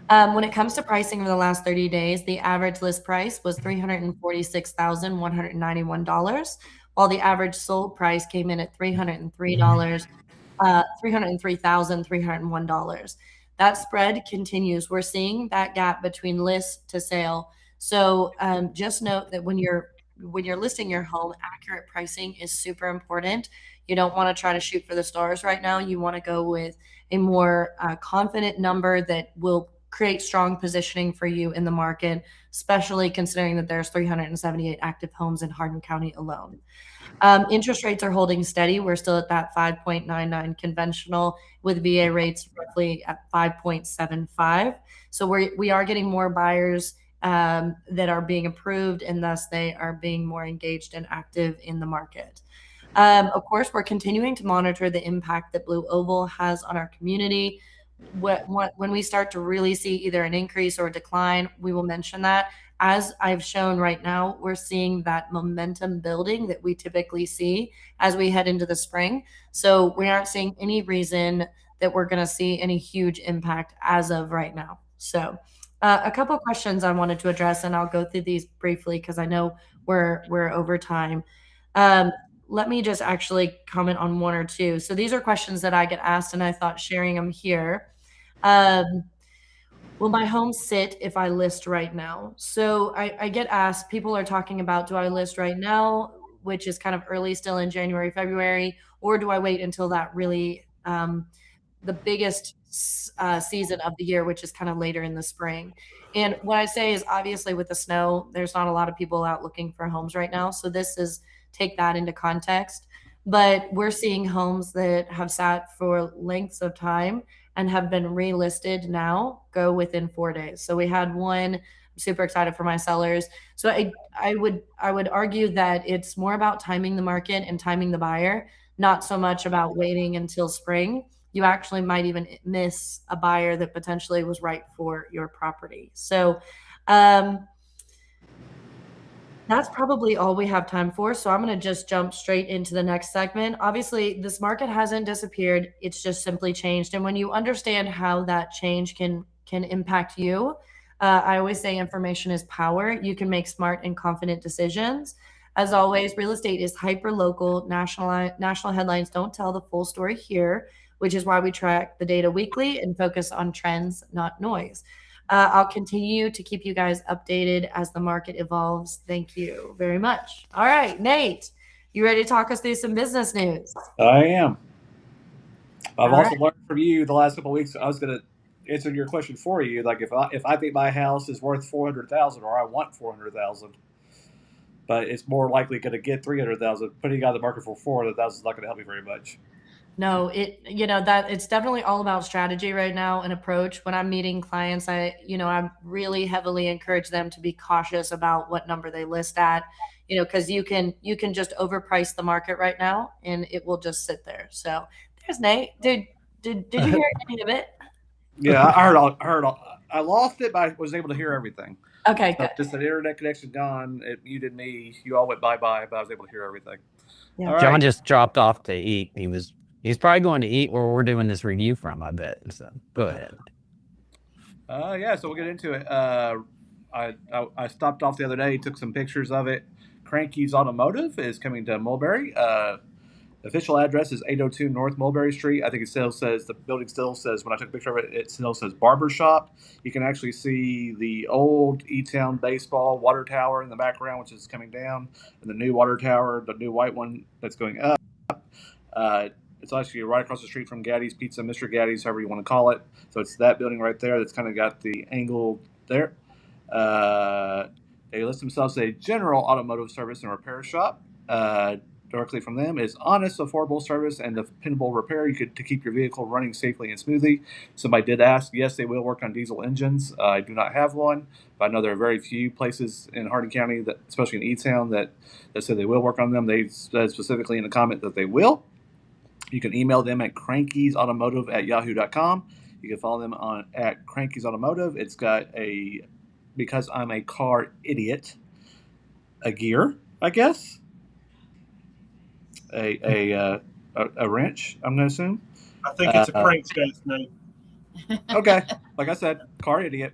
When it comes to pricing over the last 30 days, the average list price was $346,191, while the average sold price came in at $303,301. That spread continues. We're seeing that gap between list to sale. So just note that when you're listing your home, accurate pricing is super important. You don't want to try to shoot for the stars right now. You want to go with a more confident number that will create strong positioning for you in the market, especially considering that there's 378 active homes in Hardin County alone. Interest rates are holding steady. We're still at that 5.99 conventional, with VA rates roughly at 5.75. So we are getting more buyers that are being approved, and thus they are being more engaged and active in the market. Of course, we're continuing to monitor the impact that Blue Oval has on our community. When we start to really see either an increase or a decline, we will mention that. As I've shown right now, we're seeing that momentum building that we typically see as we head into the spring. So we aren't seeing any reason that we're going to see any huge impact as of right now. So a couple of questions I wanted to address, and I'll go through these briefly because I know we're over time. Let me just actually comment on one or two. So these are questions that I get asked, and I thought sharing them here. Will my home sit if I list right now? So I get asked, people are talking about, do I list right now, which is kind of early still in January, February, or do I wait until that really the biggest season of the year, which is kind of later in the spring? And what I say is, obviously with the snow, there's not a lot of people out looking for homes right now. So this is, take that into context. But we're seeing homes that have sat for lengths of time and have been relisted now go within 4 days. So we had one. I'm super excited for my sellers. So I would argue that it's more about timing the market and timing the buyer, not so much about waiting until spring. You actually might even miss a buyer that potentially was right for your property. So that's probably all we have time for. So I'm going to just jump straight into the next segment. Obviously, this market hasn't disappeared. It's just simply changed. And when you understand how that change can impact you, I always say information is power. You can make smart and confident decisions. As always, real estate is hyper local. National headlines don't tell the full story here, which is why we track the data weekly and focus on trends, not noise. I'll continue to keep you guys updated as the market evolves. Thank you very much. All right, Nate, you ready to talk us through some business news? I am. I've All also learned from you the last couple of weeks. I was going to answer your question for you. Like if I think my house is worth 400,000 or I want 400,000, but it's more likely going to get 300,000, putting it on the market for 400,000 is not going to help me very much. No, that it's definitely all about strategy right now and approach. When I'm meeting clients, I really heavily encourage them to be cautious about what number they list at, because you can just overprice the market right now and it will just sit there. So there's Nate. Did you hear any of it? Yeah, I heard all. I lost it, but I was able to hear everything. Okay, good. Just an internet connection gone. It muted me. You all went bye-bye, but I was able to hear everything. Yeah. All right. John just dropped off to eat. He's probably going to eat where we're doing this review from, I bet. So go ahead. Yeah, so we'll get into it. I stopped off the other day, took some pictures of it. Cranky's Automotive is coming to Mulberry. Official address is 802 North Mulberry Street. I think the building still says, when I took a picture of it, it still says Barber Shop. You can actually see the old E-Town baseball water tower in the background, which is coming down, and the new water tower, the new white one that's going up. It's actually right across the street from Gaddy's Pizza, Mr. Gaddy's, however you want to call it. So it's that building right there that's kind of got the angle there. They list themselves as a general automotive service and repair shop. Directly from them is honest, affordable service and dependable repair to keep your vehicle running safely and smoothly. Somebody did ask. Yes, they will work on diesel engines. I do not have one, but I know there are very few places in Hardin County, that, especially in E-Town, that said they will work on them. They said specifically in the comment that they will. You can email them at crankiesautomotive@yahoo.com. You can follow them at Cranky's Automotive. It's got because I'm a car idiot, a gear, I guess. A wrench, I'm going to assume. I think it's a crankshaft, Nate. Okay. Like I said, car idiot.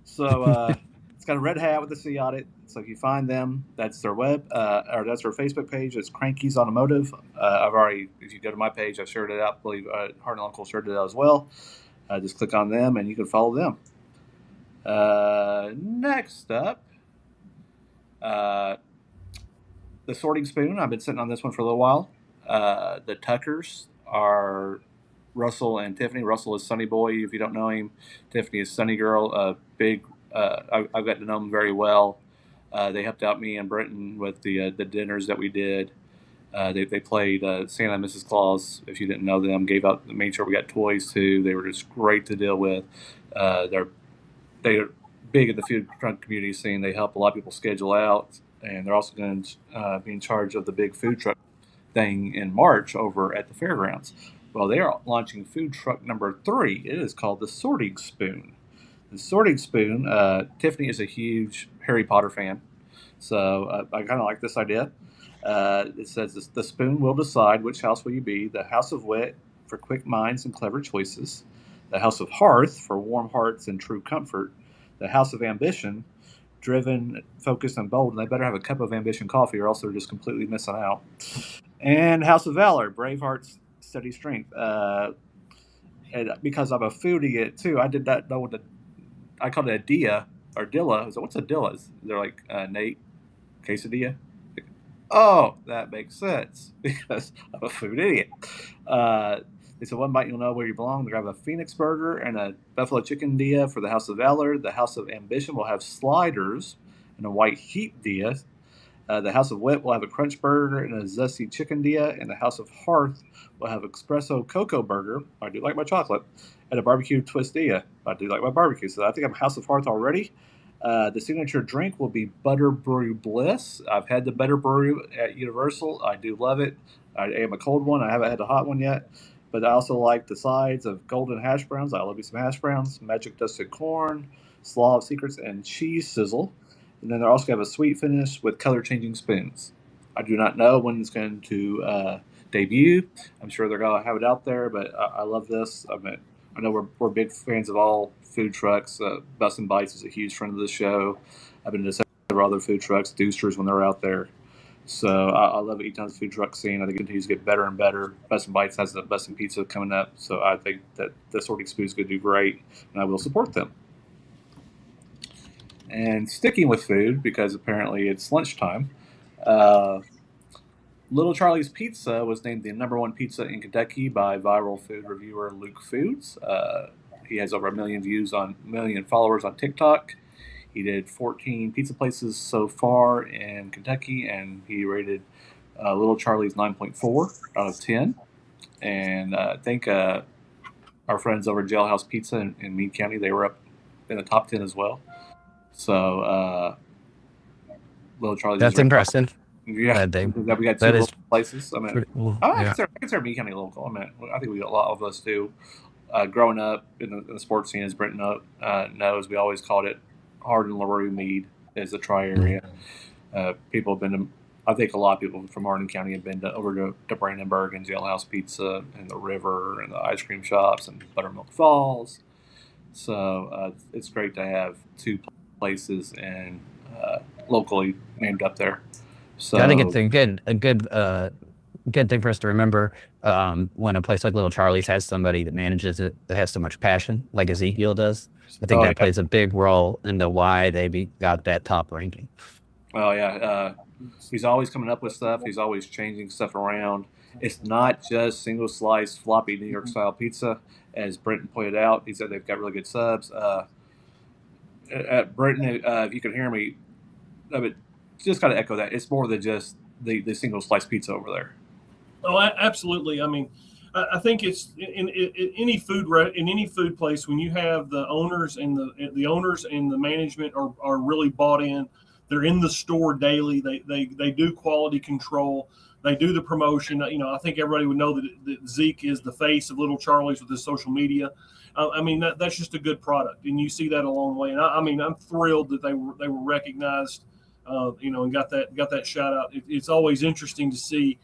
So it's got a red hat with a C on it. So if you find them, that's their or that's their Facebook page. It's Cranky's Automotive. If you go to my page, I've shared it out. I believe Hardin Local shared it out as well. Just click on them and you can follow them. Next up, the sorting spoon. I've been sitting on this one for a little while. The Tuckers are Russell and Tiffany. Russell is Sunny Boy, if you don't know him. Tiffany is Sunny Girl. I've got to know them very well. They helped out me and Brenton with the dinners that we did. They played Santa and Mrs. Claus, if you didn't know them. Made sure we got toys too. They were just great to deal with. They're big in the food truck community scene. They help a lot of people schedule out, and they're also going to be in charge of the big food truck thing in March over at the fairgrounds. Well, they are launching food truck number 3. It is called the Sorting Spoon. The Sorting Spoon, Tiffany is a huge Harry Potter fan, so I kind of like this idea. It says the spoon will decide which house will you be. The House of Wit for quick minds and clever choices. The House of Hearth for warm hearts and true comfort. The House of Ambition, driven, focused, and bold. And they better have a cup of Ambition coffee or else they're just completely missing out. And House of Valor, brave hearts, steady strength. And because I'm a foodie too, I did not know what I called it a dia or dilla. So what's a dilla? They're like, Nate, quesadilla? Oh, that makes sense because I'm a food idiot. They said one bite you'll know where you belong. They're going to have a Phoenix burger and a buffalo chicken dia for the House of Valor. The House of Ambition will have sliders and a white heat dia. The House of Wit will have a crunch burger and a zesty chicken dia. And the House of Hearth will have espresso cocoa burger. I do like my chocolate. And a barbecue twist dia. I do like my barbecue. So I think I'm House of Hearth already. The signature drink will be Butter Brew Bliss. I've had the Butter Brew at Universal. I do love it. I am a cold one. I haven't had a hot one yet. But I also like the sides of golden hash browns. I love me some hash browns. Magic dusted corn, slaw of secrets, and cheese sizzle. And then they're also going to have a sweet finish with color-changing spoons. I do not know when it's going to debut. I'm sure they're going to have it out there, but I love this. I mean, I know we're big fans of all food trucks. Bust and Bites is a huge friend of the show. I've been to several other food trucks, Dooster's when they're out there. So I love eating on the food truck scene. I think it continues to get better and better. Best and Bites has the Best in Pizza coming up. So I think that the Sorting Spoon is going to do great, and I will support them. And sticking with food, because apparently it's lunchtime, Little Charlie's Pizza was named the #1 pizza in Kentucky by viral food reviewer Luke Foods. He has over 1 million followers on TikTok. He did 14 pizza places so far in Kentucky, and he rated Little Charlie's 9.4 out of 10. And I think our friends over at Jailhouse Pizza in Meade County, they were up in the top 10 as well. So Little Charlie's. That's impressive. Yeah, we got two little places. I mean, I consider Meade County local. I mean, I think a lot of us do. Growing up in the sports scene, as Brenton knows, we always called it Hardin, LaRue, Meade as the tri-area. People have been to, I think a lot of people from Hardin County have been over to Brandenburg and Jailhouse Pizza and the River and the ice cream shops and Buttermilk Falls. So it's great to have two places and locally named up there. So I think it's a good thing for us to remember when a place like Little Charlie's has somebody that manages it that has so much passion, like Ezekiel does. I think that plays a big role into why they got that top ranking. Oh yeah, he's always coming up with stuff. He's always changing stuff around. It's not just single slice floppy New York style pizza, as Brenton pointed out. He said they've got really good subs. Brenton, if you can hear me, but just got to echo that. It's more than just the single slice pizza over there. Oh, absolutely. I mean, I think it's in any food place, when you have the owners and the management are really bought in. They're in the store daily. They do quality control. They do the promotion. I think everybody would know that Zeke is the face of Little Charlie's with his social media. I mean, that's just a good product, and you see that along the way. And I'm thrilled that they were recognized, and got that shout out. It's always interesting to see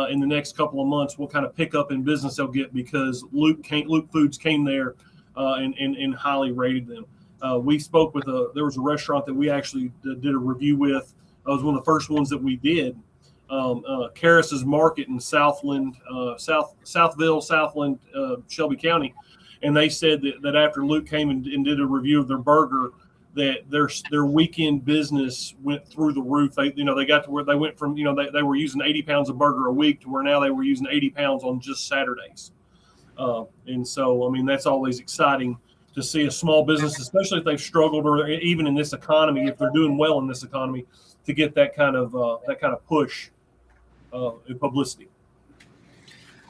in the next couple of months what kind of pickup in business they'll get, because Luke Foods came there and highly rated them. We spoke with there was a restaurant that we actually did a review with. It was one of the first ones that we did. Karas's Market in Southville, Shelby County. And they said that after Luke came and did a review of their burger, that their weekend business went through the roof. They got to where they went from, they were using 80 pounds of burger a week to where now they were using 80 pounds on just Saturdays. And so, I mean, that's always exciting to see a small business, especially if they've struggled, or even in this economy, if they're doing well in this economy, to get that kind of push in publicity.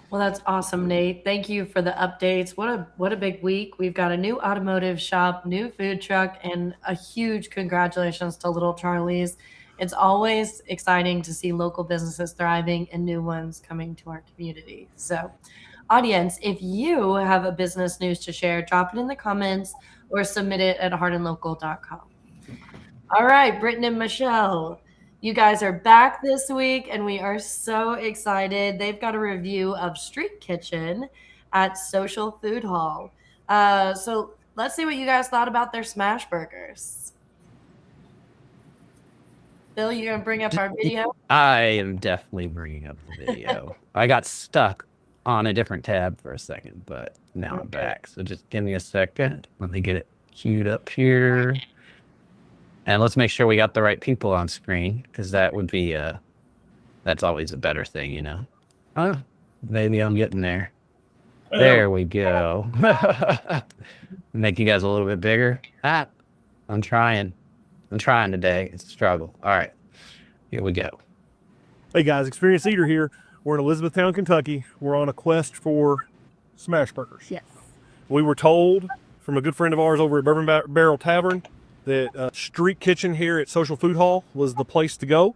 Well, that's awesome, Nate. Thank you for the updates. What a big week. We've got a new automotive shop, new food truck, and a huge congratulations to Little Charlie's. It's always exciting to see local businesses thriving and new ones coming to our community. So, audience, if you have a business news to share, drop it in the comments or submit it at hardinlocal.com. All right, Britton and Michelle, you guys are back this week, and we are so excited. They've got a review of Street Kitchen at Social Food Hall. So let's see what you guys thought about their smash burgers. Bill, you going to bring up our video? I am definitely bringing up the video. I got stuck on a different tab for a second, but now I'm back. So just give me a second. Let me get it queued up here. And let's make sure we got the right people on screen, because that would be that's always a better thing, Oh, maybe I'm getting there. There we go. Make you guys a little bit bigger. I'm trying today. It's a struggle. All right, here we go. Hey guys, Experienced Eater here. We're in Elizabethtown, Kentucky. We're on a quest for smash burgers. Yes. We were told from a good friend of ours over at Bourbon Barrel Tavern that Street Kitchen here at Social Food Hall was the place to go.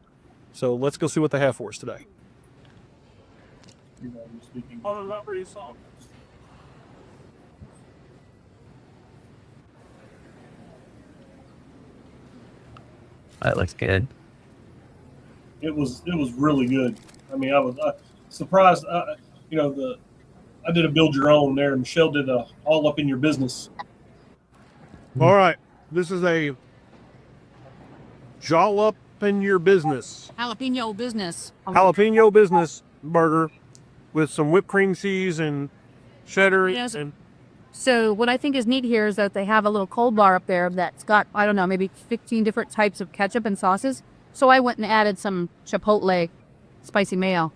So let's go see what they have for us today. Oh, not pretty soft. That looks good. It was really good. I mean, I was surprised. I did a build your own there. Michelle did a all up in your business. All right. This is a Jalap in your business. Jalapeno business. Jalapeno business burger with some whipped cream cheese and cheddar. Yes. And So what I think is neat here is that they have a little cold bar up there that's got, I don't know, maybe 15 different types of ketchup and sauces. So I went and added some Chipotle spicy mayo.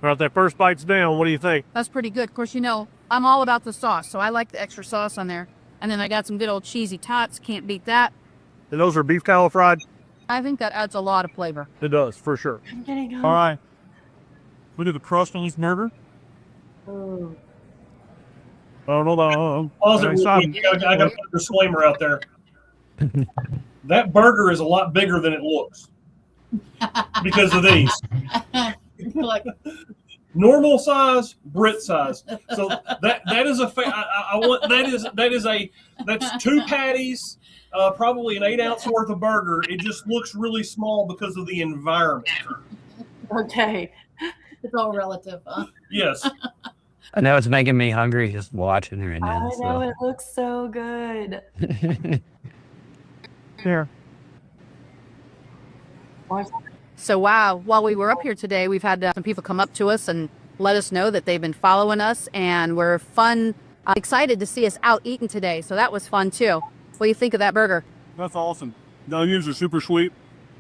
all right, that first bite's down. What do you think? That's pretty good. Of course, you know, I'm all about the sauce, so I like the extra sauce on there. And then I got some good old cheesy tots. Can't beat that. And those are beef tallow fried? I think that adds a lot of flavor. It does, for sure. I'm getting All right. We do the crust on this burger. Oh. Oh, no, no. Pause it real quick. I got to put a disclaimer out there. That burger is a lot bigger than it looks because of these. Like, Normal size, Brit size. So that is a I want that's 2 patties, probably an 8-ounce worth of burger. It just looks really small because of the environment. Okay. it's all relative, huh? Yes. I know it's making me hungry just watching it right I now. know, it looks so good. Here. So while we were up here today, we've had some people come up to us and let us know that they've been following us and were excited to see us out eating today. So that was fun too. What do you think of that burger? That's awesome. The onions are super sweet.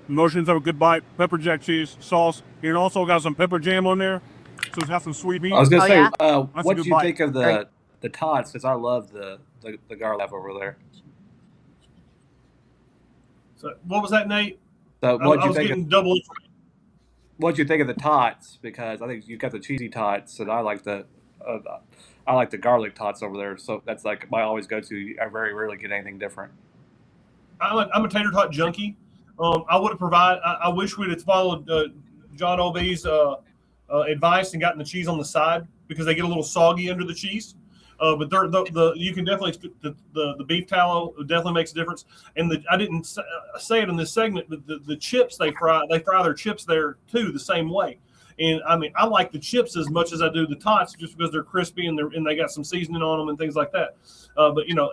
Emotions have a good bite. Pepper jack cheese, sauce. It also got some pepper jam on there. So it's got some sweet meat. I was gonna Oh, say, yeah? That's a what good do you bite. think of Great. the tots? Because I love the garlic over there. So what was that, Nate? So I what you was think? getting double. What you think of the tots? Because I think you got the cheesy tots, and I like the garlic tots over there. So that's like my always go to. I very rarely get anything different. I'm a tater tot junkie. I would have provided. I wish we'd have followed Jon O'Brien's advice and gotten the cheese on the side because they get a little soggy under the cheese. But you can definitely the beef tallow definitely makes a difference. And I didn't say it in this segment, but the chips they fry their chips there too the same way. And I mean I like the chips as much as I do the tots just because they're crispy and they got some seasoning on them and things like that. But you know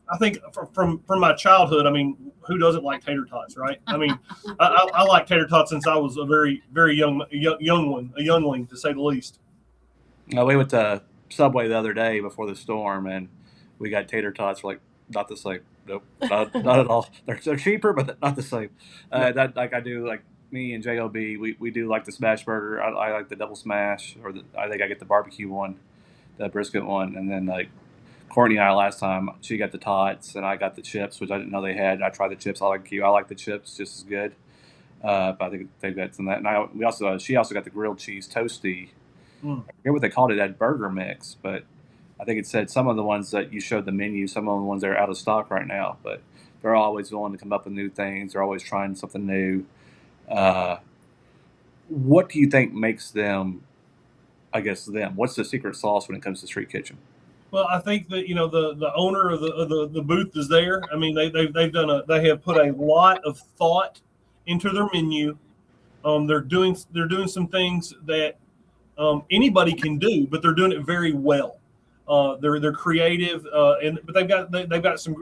I think from my childhood, I mean, who doesn't like tater tots, right? I mean, I like tater tots since I was a very, very youngling to say the least. We went to Subway the other day before the storm, and we got tater tots for like not the same. Nope, not at all. They're cheaper, but not the same. That like I do like me and Job. We do like the smash burger. I like the double smash, or I think I get the barbecue one, the brisket one, and then like. Courtney and I last time, she got the tots and I got the chips, which I didn't know they had. I tried the chips. I like the chips just as good. But I think they've got some of that. And she also got the grilled cheese toasty. I forget what they called it, that burger mix, but I think it said some of the ones that you showed the menu, some of the ones that are out of stock right now, but they're always willing to come up with new things. They're always trying something new. What do you think makes them, I guess, them? What's the secret sauce when it comes to street kitchen? Well, I think that the owner of the booth is there. I mean, they have put a lot of thought into their menu. They're doing some things that anybody can do, but they're doing it very well. They're creative, but they've got some.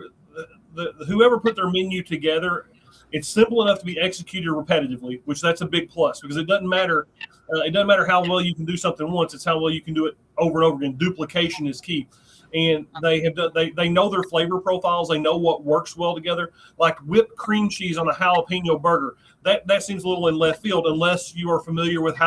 Whoever put their menu together, it's simple enough to be executed repetitively, which that's a big plus because it doesn't matter. It doesn't matter how well you can do something once; it's how well you can do it over and over again. Duplication is key, and they know their flavor profiles. They know what works well together. Like whipped cream cheese on a jalapeno burger, that seems a little in left field unless you are familiar with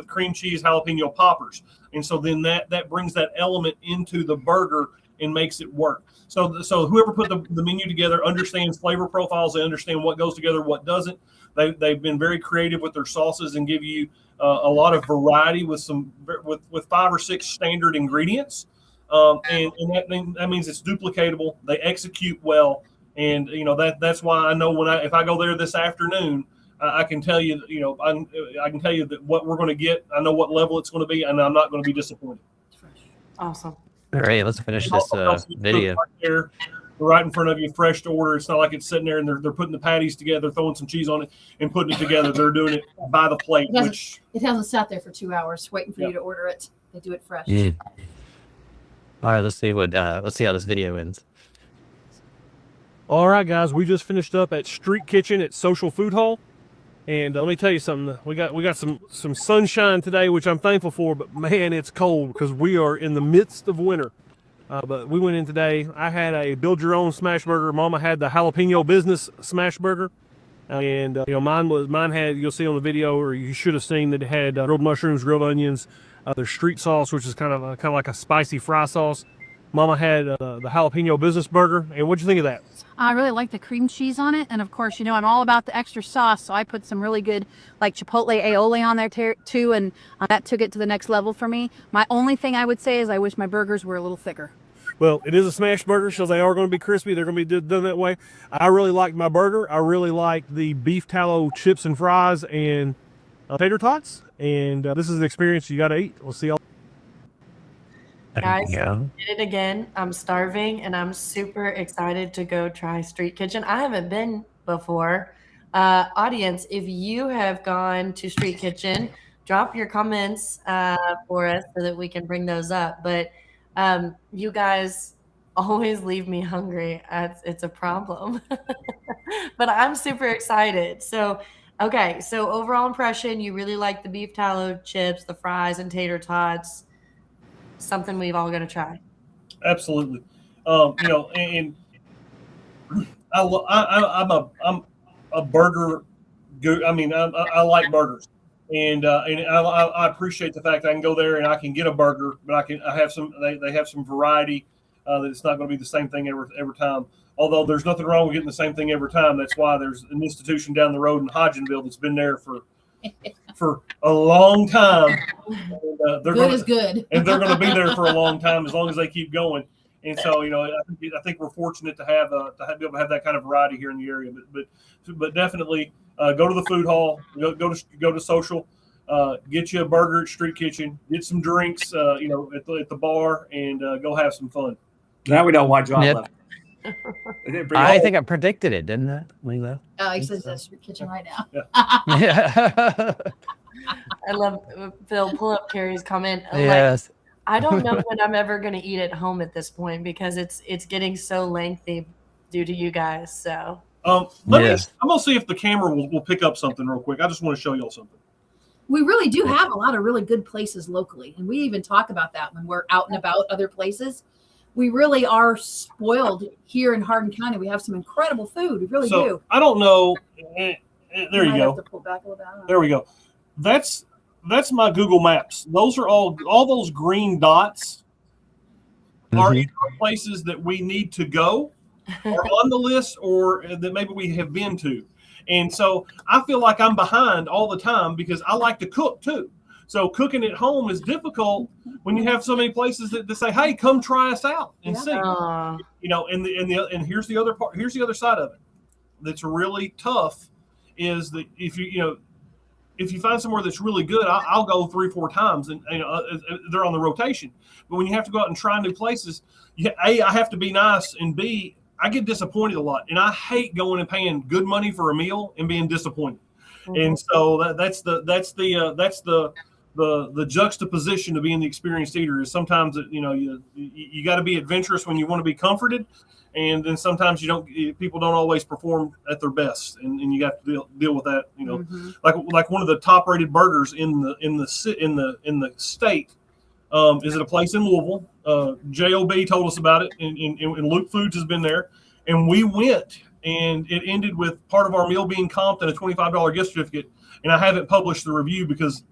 cream cheese jalapeno poppers, and so then that brings that element into the burger and makes it work. So whoever put the menu together understands flavor profiles. They understand what goes together, what doesn't. They've been very creative with their sauces and give you a lot of variety with 5 or 6 standard ingredients, and that means it's duplicatable. They execute well, and that's why I know if I go there this afternoon, I can tell you I can tell you that what we're going to get. I know what level it's going to be, and I'm not going to be disappointed. Awesome. All right, let's finish this video. Right there. right in front of you, fresh to order. It's not like it's sitting there and they're putting the patties together, throwing some cheese on it, and putting it together. They're doing it by the plate, It hasn't sat there for 2 hours waiting for you to order it. They do it fresh. All right, let's see how this video ends. All right, guys, we just finished up at Street Kitchen at Social Food Hall. And let me tell you something. We got some sunshine today, which I'm thankful for. But man, it's cold because we are in the midst of winter. But we went in today. I had a build your own smash burger. Mama had the jalapeno business smash burger, and mine had, you'll see on the video, or you should have seen, that it had grilled mushrooms, grilled onions. There's street sauce, which is kind of like a spicy fry sauce. Mama had the jalapeno business burger. And what'd you think of that? I really like the cream cheese on it. And of course, I'm all about the extra sauce. So I put some really good like chipotle aioli on there too. And that took it to the next level for me. My only thing I would say is I wish my burgers were a little thicker. Well, it is a smash burger, so they are going to be crispy. They're going to be done that way. I really liked my burger. I really like the beef tallow chips and fries and tater tots. And this is an experience you got to eat. We'll see y'all. Guys, I did it again. I'm starving and I'm super excited to go try Street Kitchen. I haven't been before. Audience, if you have gone to Street Kitchen, drop your comments for us so that we can bring those up. But you guys always leave me hungry. It's a problem. But I'm super excited. So, okay. So overall impression, you really like the beef tallow chips, the fries, and tater tots. Something we've all got to try. Absolutely. And I'm a burger. I like burgers, and I appreciate the fact I can go there and I can get a burger, but I have some. They have some variety that it's not going to be the same thing every time. Although there's nothing wrong with getting the same thing every time. That's why there's an institution down the road in Hodgenville that's been there for a long time. And, good is good. And they're going to be there for a long time as long as they keep going. And so, I think we're fortunate to be able to have that kind of variety here in the area. But definitely go to the food hall, go to Social, get you a burger at Street Kitchen, get some drinks, at the bar, and go have some fun. Now we know why Jon left. I think I predicted it, didn't I? He says that's Street Kitchen right now. Yeah. I love Phil. Pull up Carrie's comment. Yes. I don't know when I'm ever going to eat at home at this point because it's getting so lengthy due to you guys. So I'm going to see if the camera will pick up something real quick. I just want to show y'all something. We really do have a lot of really good places locally, and we even talk about that when we're out and about other places. We really are spoiled here in Hardin County. We have some incredible food. We really do. I don't know. There you go. Have to pull back a little bit. There we go. That's my Google Maps. Those are all those green dots are either places that we need to go or on the list or that maybe we have been to. And so I feel like I'm behind all the time because I like to cook too. So cooking at home is difficult when you have so many places that say, "Hey, come try us out and see." And here's the other part. Here's the other side of it. That's really tough. Is that if you find somewhere that's really good, I'll go 3-4 times, and they're on the rotation. But when you have to go out and try new places, A, I have to be nice, and B, I get disappointed a lot, and I hate going and paying good money for a meal and being disappointed. And so that's the juxtaposition to being the experienced eater is sometimes you got to be adventurous when you want to be comforted, and then sometimes people don't always perform at their best, and you got to deal with that. Like one of the top rated burgers in the state is at a place in Louisville. JOB told us about it, and Luke Foods has been there, and we went, and it ended with part of our meal being comped and a $25 gift certificate. And I haven't published the review because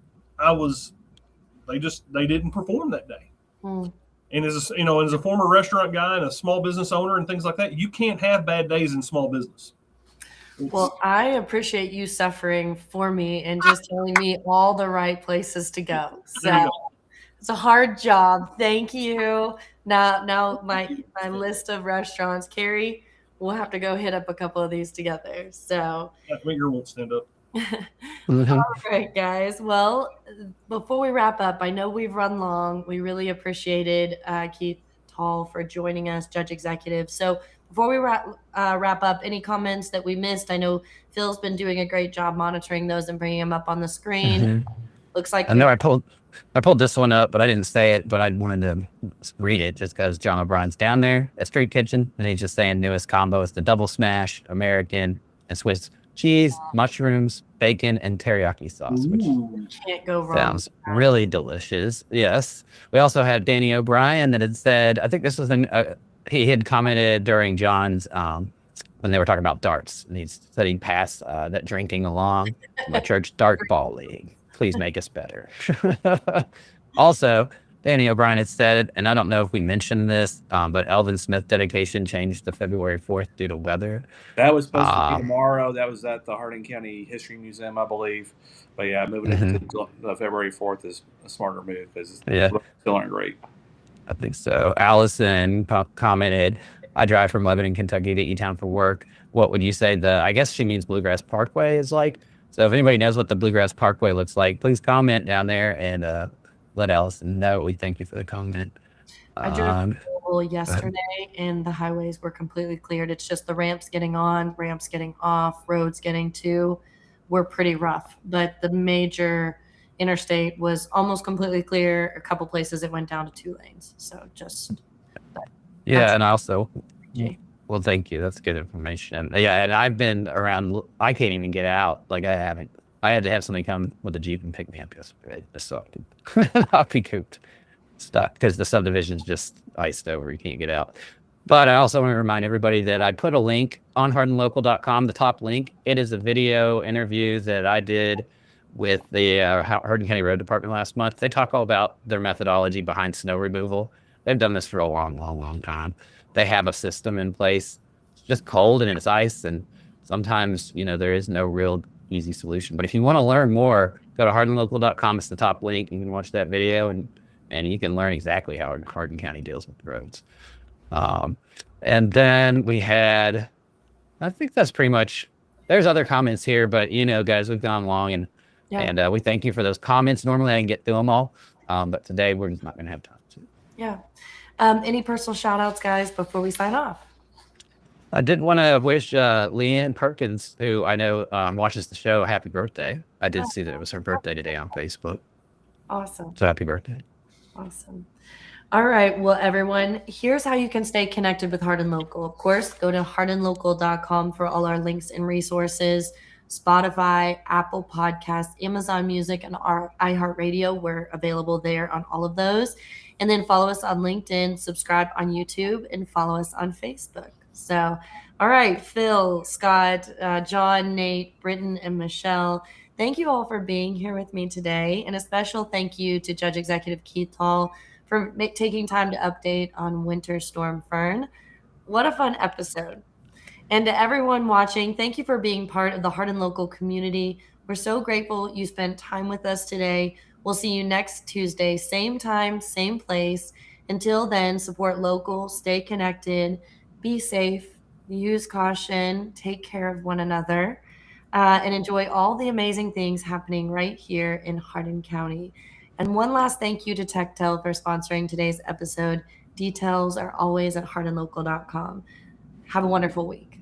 they didn't perform that day. And as a former restaurant guy and a small business owner and things like that, you can't have bad days in small business. Well, I appreciate you suffering for me and just telling me all the right places to go. So it's a hard job. Thank you. Now my list of restaurants, Carrie, we'll have to go hit up a couple of these together. So I think your won't stand up. All right, guys. Well, before we wrap up, I know we've run long. We really appreciated Keith Taul for joining us, Judge Executive. So before we wrap up, any comments that we missed? I know Phil's been doing a great job monitoring those and bringing them up on the screen. Looks like I know I pulled this one up, but I didn't say it, but I wanted to read it just because Jon O'Brien's down there at Street Kitchen, and he's just saying newest combo is the double smash, American and Swiss cheese, mushrooms, bacon, and teriyaki sauce, which can't go wrong. sounds really delicious. Yes. We also had Danny O'Brien that had said, I think this was he had commented during John's when they were talking about darts, and he said he'd pass that drinking along to my church dart ball league. Please make us better. Also, Danny O'Brien had said, and I don't know if we mentioned this, but Elvin Smith dedication changed to February 4th due to weather. That was supposed to be tomorrow. That was at the Hardin County History Museum, I believe. But yeah, moving it to February 4th is a smarter move because it's still aren't great. I think so. Allison commented, I drive from Lebanon, Kentucky to E-Town for work. What would you say I guess she means Bluegrass Parkway is like? So if anybody knows what the Bluegrass Parkway looks like, please comment down there and let Allison know. We thank you for the comment. I drove yesterday and the highways were completely cleared. It's just the ramps getting on, ramps getting off, roads getting to were pretty rough. But the major interstate was almost completely clear. A couple places it went down to 2 lanes. So just and also, well, thank you. That's good information. Yeah, and I've been around. I can't even get out. Like I haven't. I had to have somebody come with a Jeep and pick me up yesterday just so I could not be cooped, stuck because the subdivision's just iced over. You can't get out. But I also want to remind everybody that I put a link on hardinlocal.com, the top link. It is a video interview that I did with the Hardin County Road Department last month. They talk all about their methodology behind snow removal. They've done this for a long time. They have a system in place. It's just cold and it's ice, and sometimes, there is no real easy solution. But if you want to learn more, go to hardinlocal.com. It's the top link. You can watch that video, and you can learn exactly how Hardin County deals with the roads. And then we had, I think that's pretty much, there's other comments here, but guys, we've gone long, and we thank you for those comments. Normally I can get through them all, but today we're just not going to have time to. Yeah. Any personal shout outs, guys, before we sign off? I did want to wish Leanne Perkins, who I know watches the show, happy birthday. I did see that it was her birthday today on Facebook. Awesome. So happy birthday. Awesome. All right. Well, everyone, here's how you can stay connected with Hardin Local. Of course, go to hardinlocal.com for all our links and resources. Spotify, Apple Podcasts, Amazon Music, and our iHeartRadio. We're available there on all of those. And then follow us on LinkedIn, subscribe on YouTube, and follow us on Facebook. So, all right, Phil, Scott, John, Nate, Britton, and Michelle, thank you all for being here with me today. And a special thank you to Judge Executive Keith Taul for taking time to update on Winter Storm Fern. What a fun episode. And to everyone watching, thank you for being part of the Hardin Local community. We're so grateful you spent time with us today. We'll see you next Tuesday, same time, same place. Until then, support local, stay connected, be safe, use caution, take care of one another, and enjoy all the amazing things happening right here in Hardin County. And one last thank you to Techtel for sponsoring today's episode. Details are always at hardinlocal.com. Have a wonderful week.